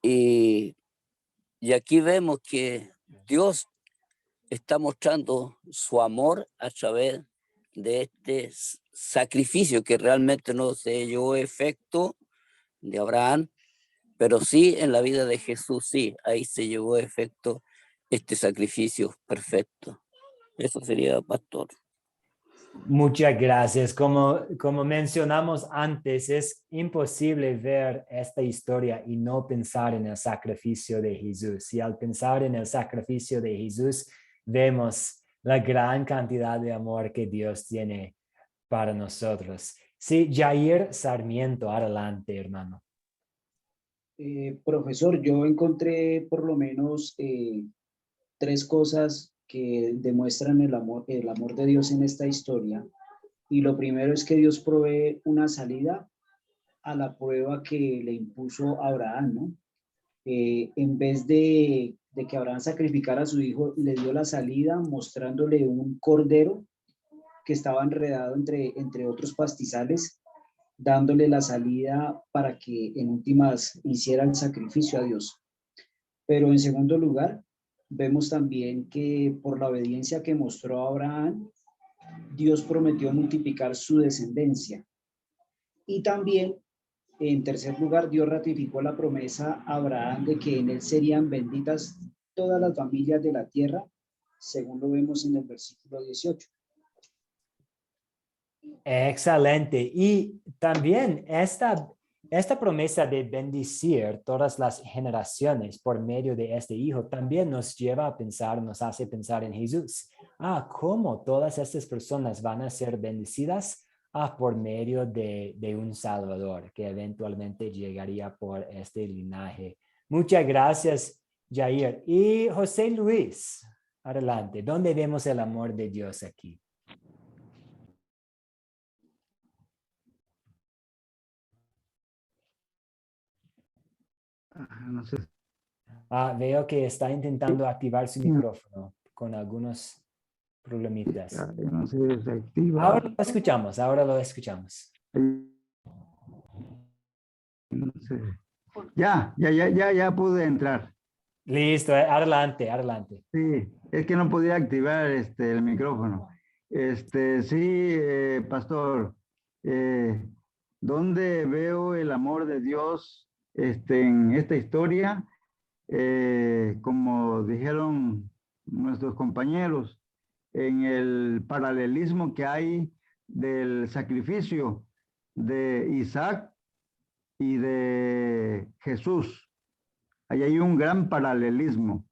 Y aquí vemos que Dios está mostrando su amor a través de este sacrificio que realmente no se llevó efecto de Abraham, pero sí en la vida de Jesús, sí, ahí se llevó efecto este sacrificio perfecto. Eso sería, pastor. Muchas gracias. Como mencionamos antes, es imposible ver esta historia y no pensar en el sacrificio de Jesús. Y al pensar en el sacrificio de Jesús, vemos la gran cantidad de amor que Dios tiene para nosotros. Sí, Jair Sarmiento, adelante, hermano. Profesor, yo encontré por lo menos 3 cosas que demuestran el amor de Dios en esta historia. Y lo primero es que Dios provee una salida a la prueba que le impuso a Abraham, ¿no? En vez de que Abraham sacrificara a su hijo, le dio la salida mostrándole un cordero que estaba enredado entre otros pastizales, dándole la salida para que en últimas hiciera el sacrificio a Dios. Pero en segundo lugar, vemos también que por la obediencia que mostró Abraham, Dios prometió multiplicar su descendencia. Y también, en tercer lugar, Dios ratificó la promesa a Abraham de que en él serían benditas todas las familias de la tierra, según lo vemos en el versículo 18. Excelente. Y también esta promesa de bendecir todas las generaciones por medio de este hijo también nos lleva a pensar, nos hace pensar en Jesús. ¿Cómo todas estas personas van a ser bendecidas? Por medio de un Salvador que eventualmente llegaría por este linaje. Muchas gracias, Jair. Y José Luis, adelante. ¿Dónde vemos el amor de Dios aquí? No sé. Veo que está intentando activar su micrófono con algunos problemitas. No se desactiva. Ahora lo escuchamos. No sé. Ya pude entrar. Listo, adelante. Sí, es que no podía activar el micrófono. Sí, pastor, ¿dónde veo el amor de Dios en esta historia? Como dijeron nuestros compañeros, en el paralelismo que hay del sacrificio de Isaac y de Jesús. Ahí hay un gran paralelismo.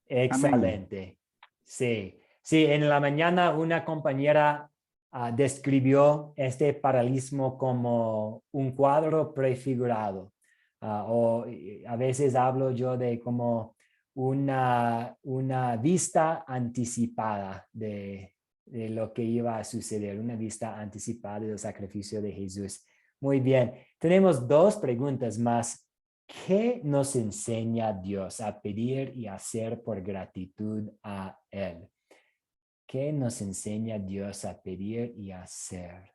Excelente. Amén. Sí, en la mañana una compañera describió este paralelismo como un cuadro prefigurado. O a veces hablo yo de como una vista anticipada de lo que iba a suceder, una vista anticipada del sacrificio de Jesús. Muy bien, tenemos 2 preguntas más. ¿Qué nos enseña Dios a pedir y hacer por gratitud a Él? ¿Qué nos enseña Dios a pedir y hacer?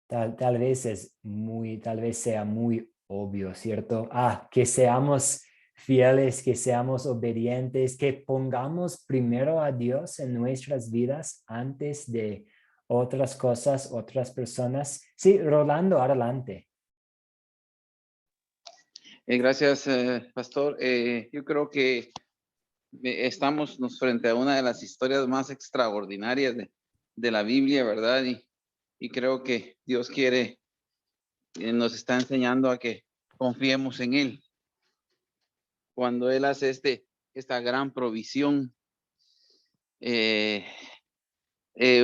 Tal vez sea muy obvio, ¿cierto? Que seamos fieles, que seamos obedientes, que pongamos primero a Dios en nuestras vidas antes de otras cosas, otras personas. Sí, Rolando, adelante. Gracias, pastor. Yo creo que estamos frente a una de las historias más extraordinarias de la Biblia, ¿verdad? Y creo que Dios nos está enseñando a que confiemos en Él. Cuando Él hace esta gran provisión,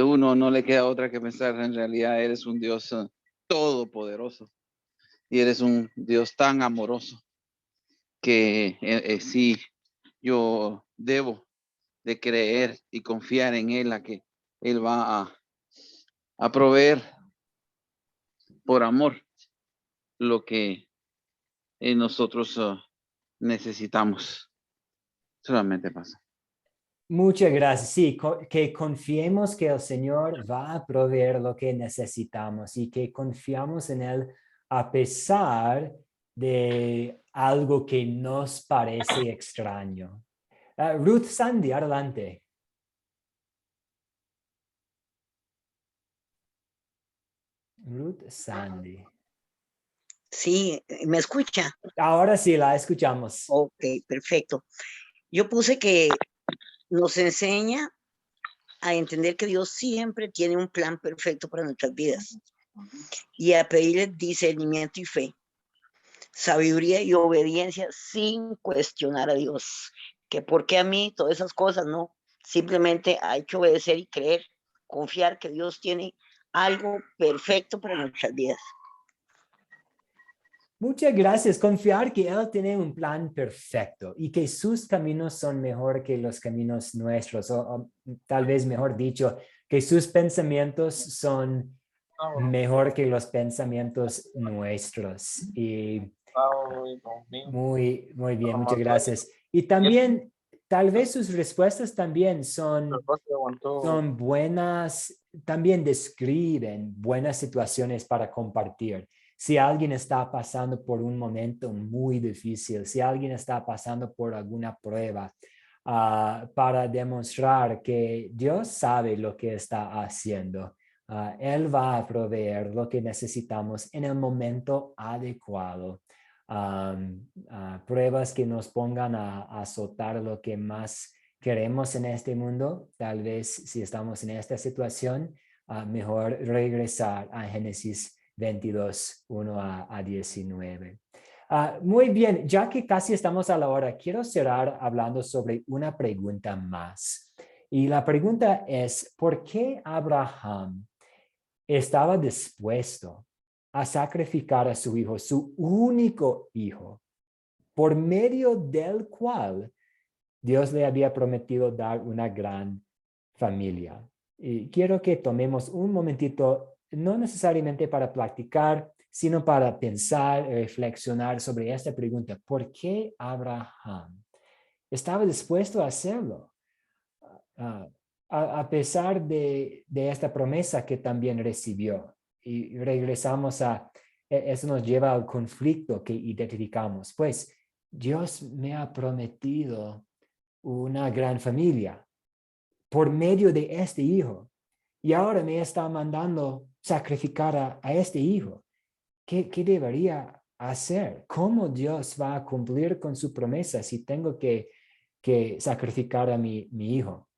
uno no le queda otra que pensar, en realidad eres un Dios todopoderoso y eres un Dios tan amoroso que sí, yo debo de creer y confiar en Él, a que Él va a proveer por amor lo que nosotros necesitamos. Solamente pasa. Muchas gracias. Sí, que confiemos que el Señor va a proveer lo que necesitamos y que confiamos en Él a pesar de algo que nos parece extraño. Ruth Sandy, adelante. Ruth Sandy. Sí, ¿me escucha? Ahora sí, la escuchamos. Ok, perfecto. Yo puse que nos enseña a entender que Dios siempre tiene un plan perfecto para nuestras vidas y a pedirle discernimiento y fe, sabiduría y obediencia sin cuestionar a Dios. que por qué a mí, todas esas cosas, no. Simplemente hay que obedecer y creer, confiar que Dios tiene algo perfecto para nuestras vidas. Muchas gracias. Confiar que Él tiene un plan perfecto y que sus caminos son mejor que los caminos nuestros, o tal vez mejor dicho, que sus pensamientos son mejor que los pensamientos nuestros. Y muy bien, muchas gracias. Y también, tal vez sus respuestas también son buenas, también describen buenas situaciones para compartir. Si alguien está pasando por un momento muy difícil, si alguien está pasando por alguna prueba, para demostrar que Dios sabe lo que está haciendo. Él va a proveer lo que necesitamos en el momento adecuado. Pruebas que nos pongan a azotar lo que más queremos en este mundo. Tal vez si estamos en esta situación, mejor regresar a Génesis 22, 1 a 19. Muy bien, ya que casi estamos a la hora, quiero cerrar hablando sobre una pregunta más. Y la pregunta es, ¿por qué Abraham estaba dispuesto a sacrificar a su hijo, su único hijo, por medio del cual Dios le había prometido dar una gran familia? Y quiero que tomemos un momentito, no necesariamente para platicar, sino para pensar, reflexionar sobre esta pregunta. ¿Por qué Abraham estaba dispuesto a hacerlo? A pesar de esta promesa que también recibió. Y regresamos eso nos lleva al conflicto que identificamos. Pues Dios me ha prometido una gran familia por medio de este hijo. Y ahora me está mandando sacrificar a este hijo. ¿Qué debería hacer? ¿Cómo Dios va a cumplir con su promesa si tengo que sacrificar a mi hijo?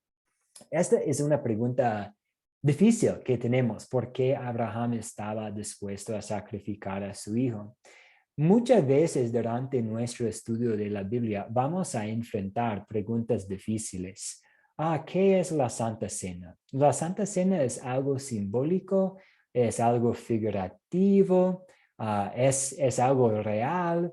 Esta es una pregunta difícil que tenemos. ¿Por qué Abraham estaba dispuesto a sacrificar a su hijo? Muchas veces durante nuestro estudio de la Biblia vamos a enfrentar preguntas difíciles. ¿Qué es la Santa Cena? La Santa Cena es algo simbólico, es algo figurativo, es algo real.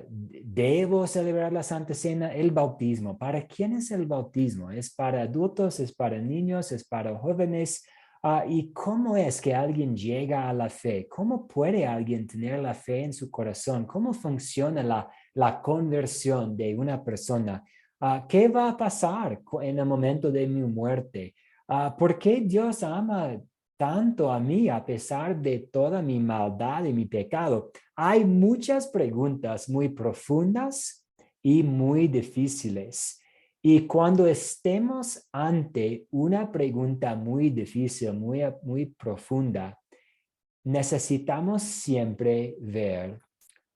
¿Debo celebrar la Santa Cena? El bautismo. ¿Para quién es el bautismo? ¿Es para adultos? ¿Es para niños? ¿Es para jóvenes? ¿Y cómo es que alguien llega a la fe? ¿Cómo puede alguien tener la fe en su corazón? ¿Cómo funciona la conversión de una persona? ¿Qué va a pasar en el momento de mi muerte? ¿Por qué Dios ama tanto a mí a pesar de toda mi maldad y mi pecado? Hay muchas preguntas muy profundas y muy difíciles. Y cuando estemos ante una pregunta muy difícil, muy profunda, necesitamos siempre ver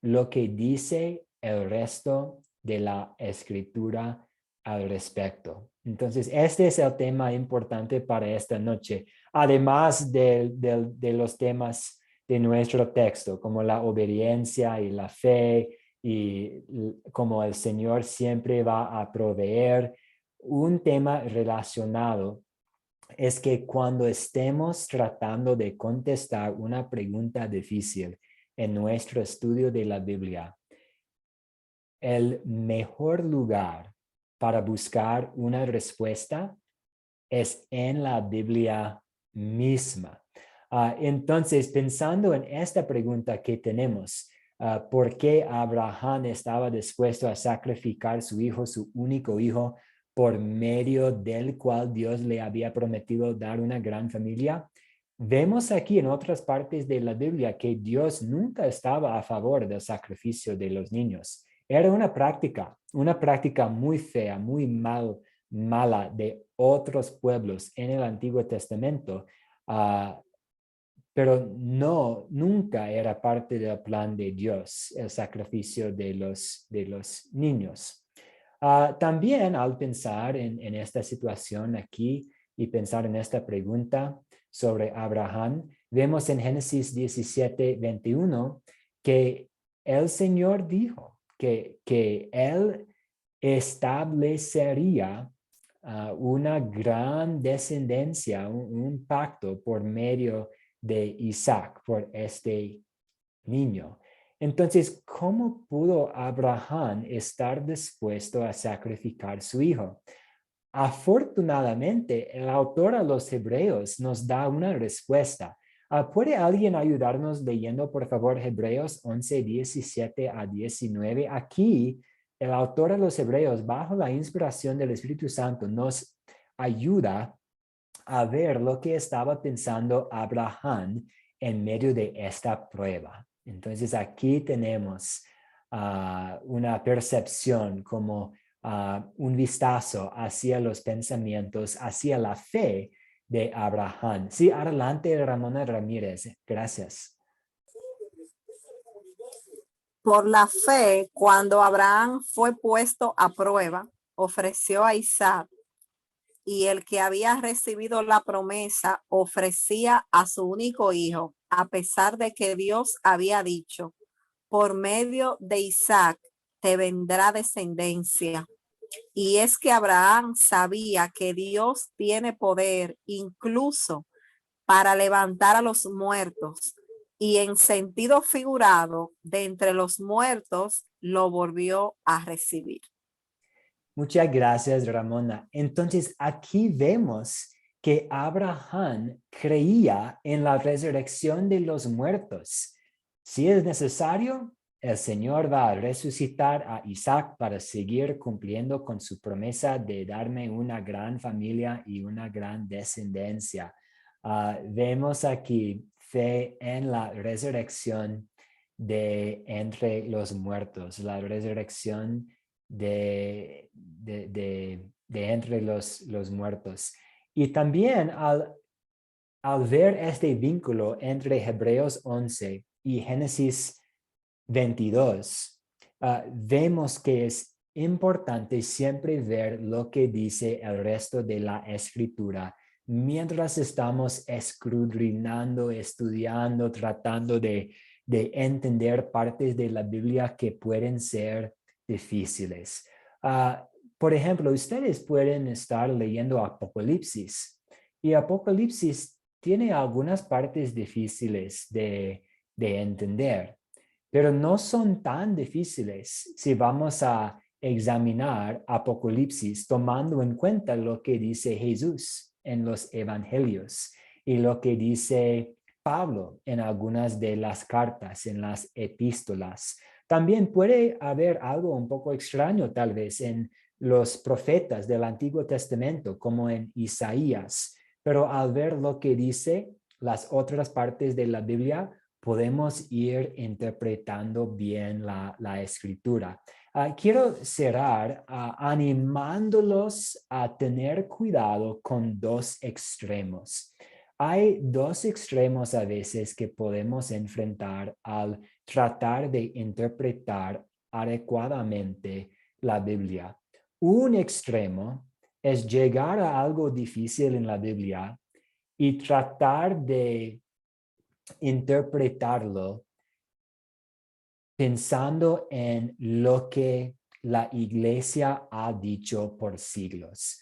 lo que dice el resto de la escritura al respecto. Entonces, este es el tema importante para esta noche, además de los temas de nuestro texto, como la obediencia y la fe, y como el Señor siempre va a proveer. Un tema relacionado es que cuando estemos tratando de contestar una pregunta difícil en nuestro estudio de la Biblia, el mejor lugar para buscar una respuesta es en la Biblia misma. Entonces, pensando en esta pregunta que tenemos, ¿por qué Abraham estaba dispuesto a sacrificar su hijo, su único hijo, por medio del cual Dios le había prometido dar una gran familia? Vemos aquí en otras partes de la Biblia que Dios nunca estaba a favor del sacrificio de los niños. Era una práctica muy fea, muy mala de otros pueblos en el Antiguo Testamento, pero nunca era parte del plan de Dios el sacrificio de los niños. También al pensar en esta situación aquí y pensar en esta pregunta sobre Abraham, vemos en Génesis 17, 21 que el Señor dijo que Él establecería una gran descendencia, un pacto por medio de Isaac, por este niño. Entonces, ¿cómo pudo Abraham estar dispuesto a sacrificar su hijo? Afortunadamente, el autor a los Hebreos nos da una respuesta. ¿Puede alguien ayudarnos leyendo, por favor, Hebreos 11, 17 a 19? Aquí, el autor a los Hebreos, bajo la inspiración del Espíritu Santo, nos ayuda a ver lo que estaba pensando Abraham en medio de esta prueba. Entonces, aquí tenemos una percepción como un vistazo hacia los pensamientos, hacia la fe de Abraham. Sí, adelante, Ramona Ramírez. Gracias. Por la fe, cuando Abraham fue puesto a prueba, ofreció a Isaac, y el que había recibido la promesa ofrecía a su único hijo, a pesar de que Dios había dicho, por medio de Isaac te vendrá descendencia. Y es que Abraham sabía que Dios tiene poder incluso para levantar a los muertos, y en sentido figurado, de entre los muertos lo volvió a recibir. Muchas gracias, Ramona. Entonces, aquí vemos que Abraham creía en la resurrección de los muertos. Si es necesario, el Señor va a resucitar a Isaac para seguir cumpliendo con su promesa de darme una gran familia y una gran descendencia. Vemos aquí fe en la resurrección de entre los muertos, la resurrección de entre los muertos. Y también al ver este vínculo entre Hebreos 11 y Génesis 22, vemos que es importante siempre ver lo que dice el resto de la escritura mientras estamos escudriñando, estudiando, tratando de entender partes de la Biblia que pueden ser difíciles. Por ejemplo, ustedes pueden estar leyendo Apocalipsis y Apocalipsis tiene algunas partes difíciles de entender, pero no son tan difíciles si vamos a examinar Apocalipsis tomando en cuenta lo que dice Jesús en los evangelios y lo que dice Pablo en algunas de las cartas, en las epístolas. También puede haber algo un poco extraño tal vez en los profetas del Antiguo Testamento, como en Isaías, pero al ver lo que dice las otras partes de la Biblia, podemos ir interpretando bien la escritura. Quiero cerrar animándolos a tener cuidado con dos extremos. Hay dos extremos a veces que podemos enfrentar al tratar de interpretar adecuadamente la Biblia. Un extremo es llegar a algo difícil en la Biblia y tratar de interpretarlo pensando en lo que la iglesia ha dicho por siglos.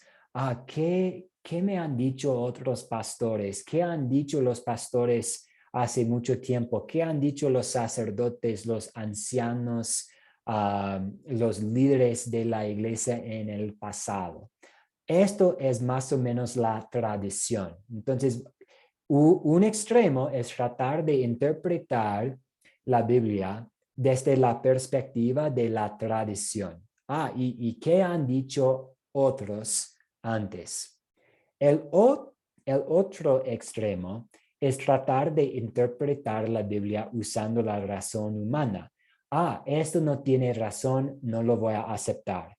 ¿Qué me han dicho otros pastores? ¿Qué han dicho los pastores hace mucho tiempo? ¿Qué han dicho los sacerdotes, los ancianos, los líderes de la iglesia en el pasado? Esto es más o menos la tradición. Entonces, un extremo es tratar de interpretar la Biblia desde la perspectiva de la tradición. ¿Y qué han dicho otros antes? El otro extremo es tratar de interpretar la Biblia usando la razón humana. Esto no tiene razón, no lo voy a aceptar.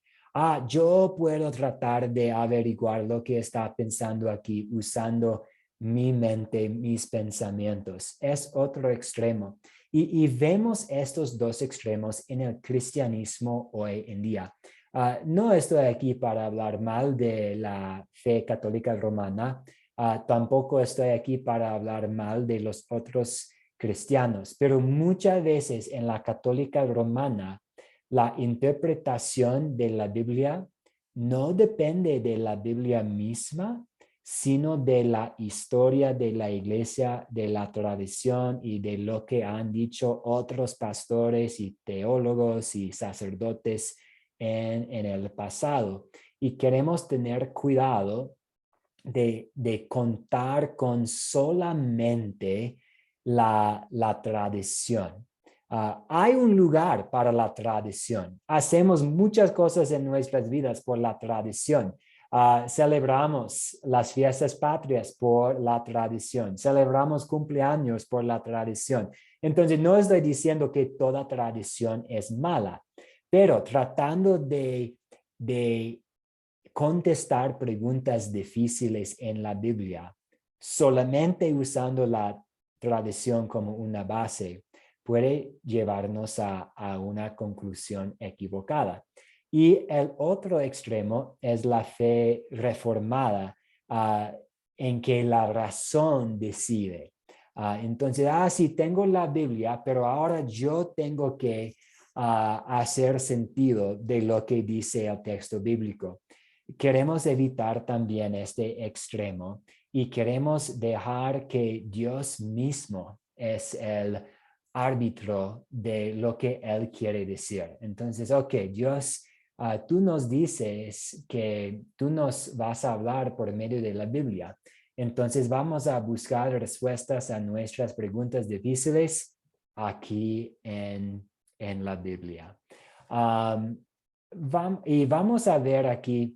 Yo puedo tratar de averiguar lo que está pensando aquí usando mi mente, mis pensamientos. Es otro extremo. Y vemos estos dos extremos en el cristianismo hoy en día. No estoy aquí para hablar mal de la fe católica romana. Tampoco estoy aquí para hablar mal de los otros cristianos. Pero muchas veces en la católica romana, la interpretación de la Biblia no depende de la Biblia misma, sino de la historia de la iglesia, de la tradición y de lo que han dicho otros pastores y teólogos y sacerdotes en el pasado. Y queremos tener cuidado de contar con solamente la tradición. Hay un lugar para la tradición. Hacemos muchas cosas en nuestras vidas por la tradición. Celebramos las fiestas patrias por la tradición. Celebramos cumpleaños por la tradición. Entonces, no estoy diciendo que toda tradición es mala, pero tratando de contestar preguntas difíciles en la Biblia, solamente usando la tradición como una base, puede llevarnos a una conclusión equivocada. Y el otro extremo es la fe reformada, en que la razón decide. Entonces, sí, tengo la Biblia, pero ahora yo tengo que hacer sentido de lo que dice el texto bíblico. Queremos evitar también este extremo y queremos dejar que Dios mismo es el árbitro de lo que Él quiere decir. Entonces, ok, Dios, tú nos dices que tú nos vas a hablar por medio de la Biblia. Entonces, vamos a buscar respuestas a nuestras preguntas difíciles aquí en la Biblia. Y vamos a ver aquí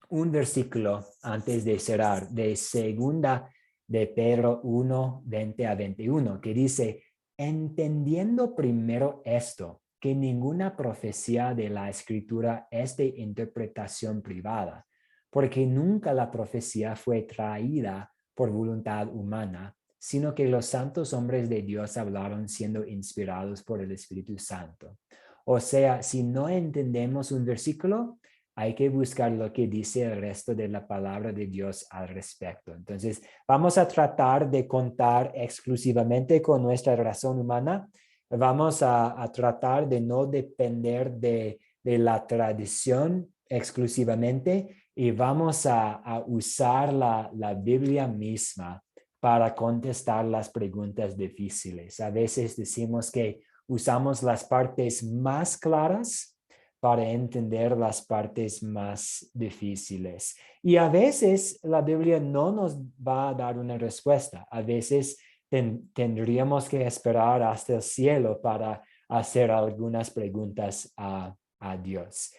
un versículo antes de cerrar, de segunda de Pedro 1, 20 a 21, que dice: entendiendo primero esto, que ninguna profecía de la Escritura es de interpretación privada, porque nunca la profecía fue traída por voluntad humana, sino que los santos hombres de Dios hablaron siendo inspirados por el Espíritu Santo. O sea, si no entendemos un versículo, hay que buscar lo que dice el resto de la palabra de Dios al respecto. Entonces, vamos a tratar de contar exclusivamente con nuestra razón humana. Vamos a tratar de no depender de la tradición exclusivamente y vamos a usar la Biblia misma para contestar las preguntas difíciles. A veces decimos que usamos las partes más claras para entender las partes más difíciles. Y a veces la Biblia no nos va a dar una respuesta. A veces tendríamos que esperar hasta el cielo para hacer algunas preguntas a Dios.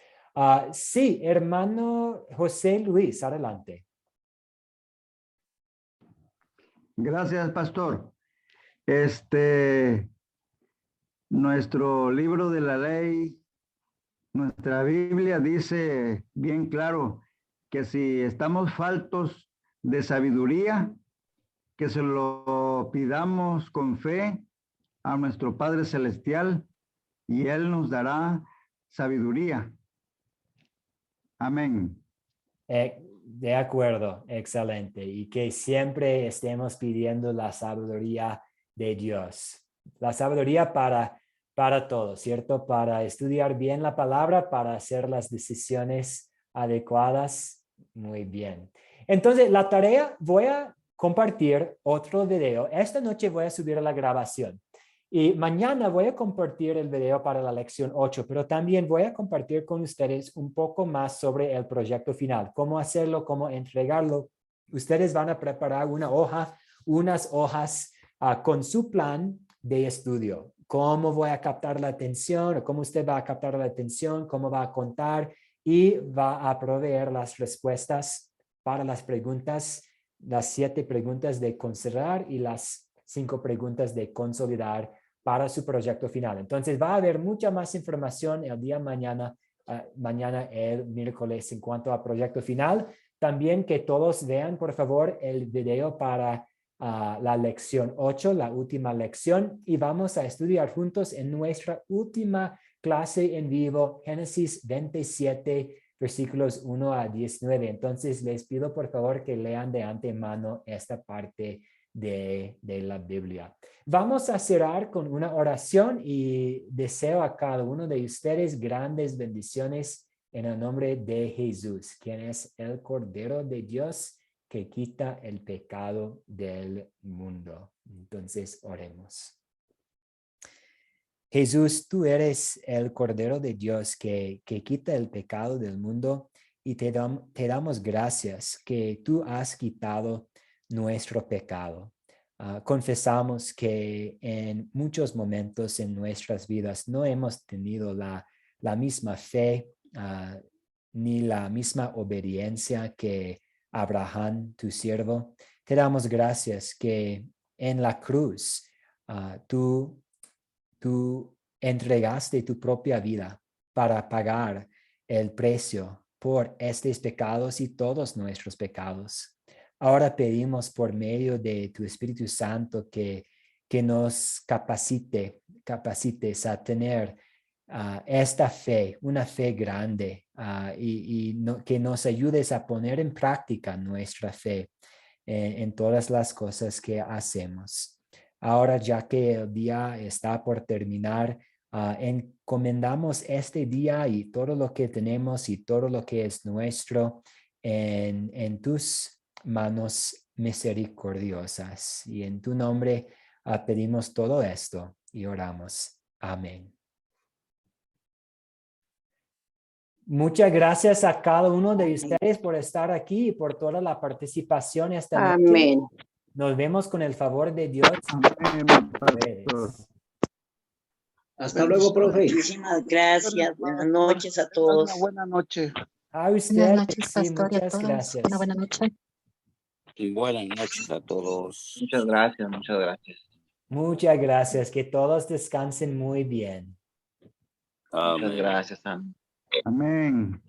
Sí, hermano José Luis, adelante. Gracias, pastor. Nuestro libro de la ley, nuestra Biblia dice bien claro que si estamos faltos de sabiduría, que se lo pidamos con fe a nuestro Padre Celestial y Él nos dará sabiduría. Amén. De acuerdo, excelente. Y que siempre estemos pidiendo la sabiduría de Dios. La sabiduría para todo, ¿cierto? Para estudiar bien la palabra, para hacer las decisiones adecuadas. Muy bien. Entonces, la tarea, voy a compartir otro video. Esta noche voy a subir la grabación. Y mañana voy a compartir el video para la lección 8, pero también voy a compartir con ustedes un poco más sobre el proyecto final, cómo hacerlo, cómo entregarlo. Ustedes van a preparar unas hojas con su plan de estudio. Cómo voy a captar la atención, cómo usted va a captar la atención, cómo va a contar y va a proveer las respuestas para las preguntas, las 7 preguntas de considerar y las 5 preguntas de consolidar para su proyecto final. Entonces va a haber mucha más información el día mañana, el miércoles en cuanto a proyecto final. También que todos vean, por favor, el video para la lección 8, la última lección, y vamos a estudiar juntos en nuestra última clase en vivo, Génesis 27, versículos 1 a 19. Entonces les pido por favor que lean de antemano esta parte de la Biblia. Vamos a cerrar con una oración y deseo a cada uno de ustedes grandes bendiciones en el nombre de Jesús, quien es el Cordero de Dios que quita el pecado del mundo. Entonces, oremos. Jesús, tú eres el Cordero de Dios que quita el pecado del mundo y te damos gracias que tú has quitado nuestro pecado. Confesamos que en muchos momentos en nuestras vidas no hemos tenido la misma fe ni la misma obediencia que Abraham, tu siervo. Te damos gracias que en la cruz tú entregaste tu propia vida para pagar el precio por estos pecados y todos nuestros pecados. Ahora pedimos por medio de tu Espíritu Santo que nos capacites a tener esta fe, una fe grande, que nos ayudes a poner en práctica nuestra fe en todas las cosas que hacemos. Ahora, ya que el día está por terminar, encomendamos este día y todo lo que tenemos y todo lo que es nuestro en tus manos misericordiosas. Y en tu nombre pedimos todo esto y oramos. Amén. Muchas gracias a cada uno de ustedes por estar aquí y por toda la participación esta noche. Amén. Nos vemos con el favor de Dios. Hasta luego, profe. Muchísimas gracias. Buenas noches a todos. Una buena noche. A usted. Buenas noches, Sí, pastor, y a muchas todos. gracias. Una buena noche. Y buenas noches a todos. Muchas gracias, muchas gracias. Muchas gracias. Que todos descansen muy bien. Muchas Amén. gracias, Sam. Amén.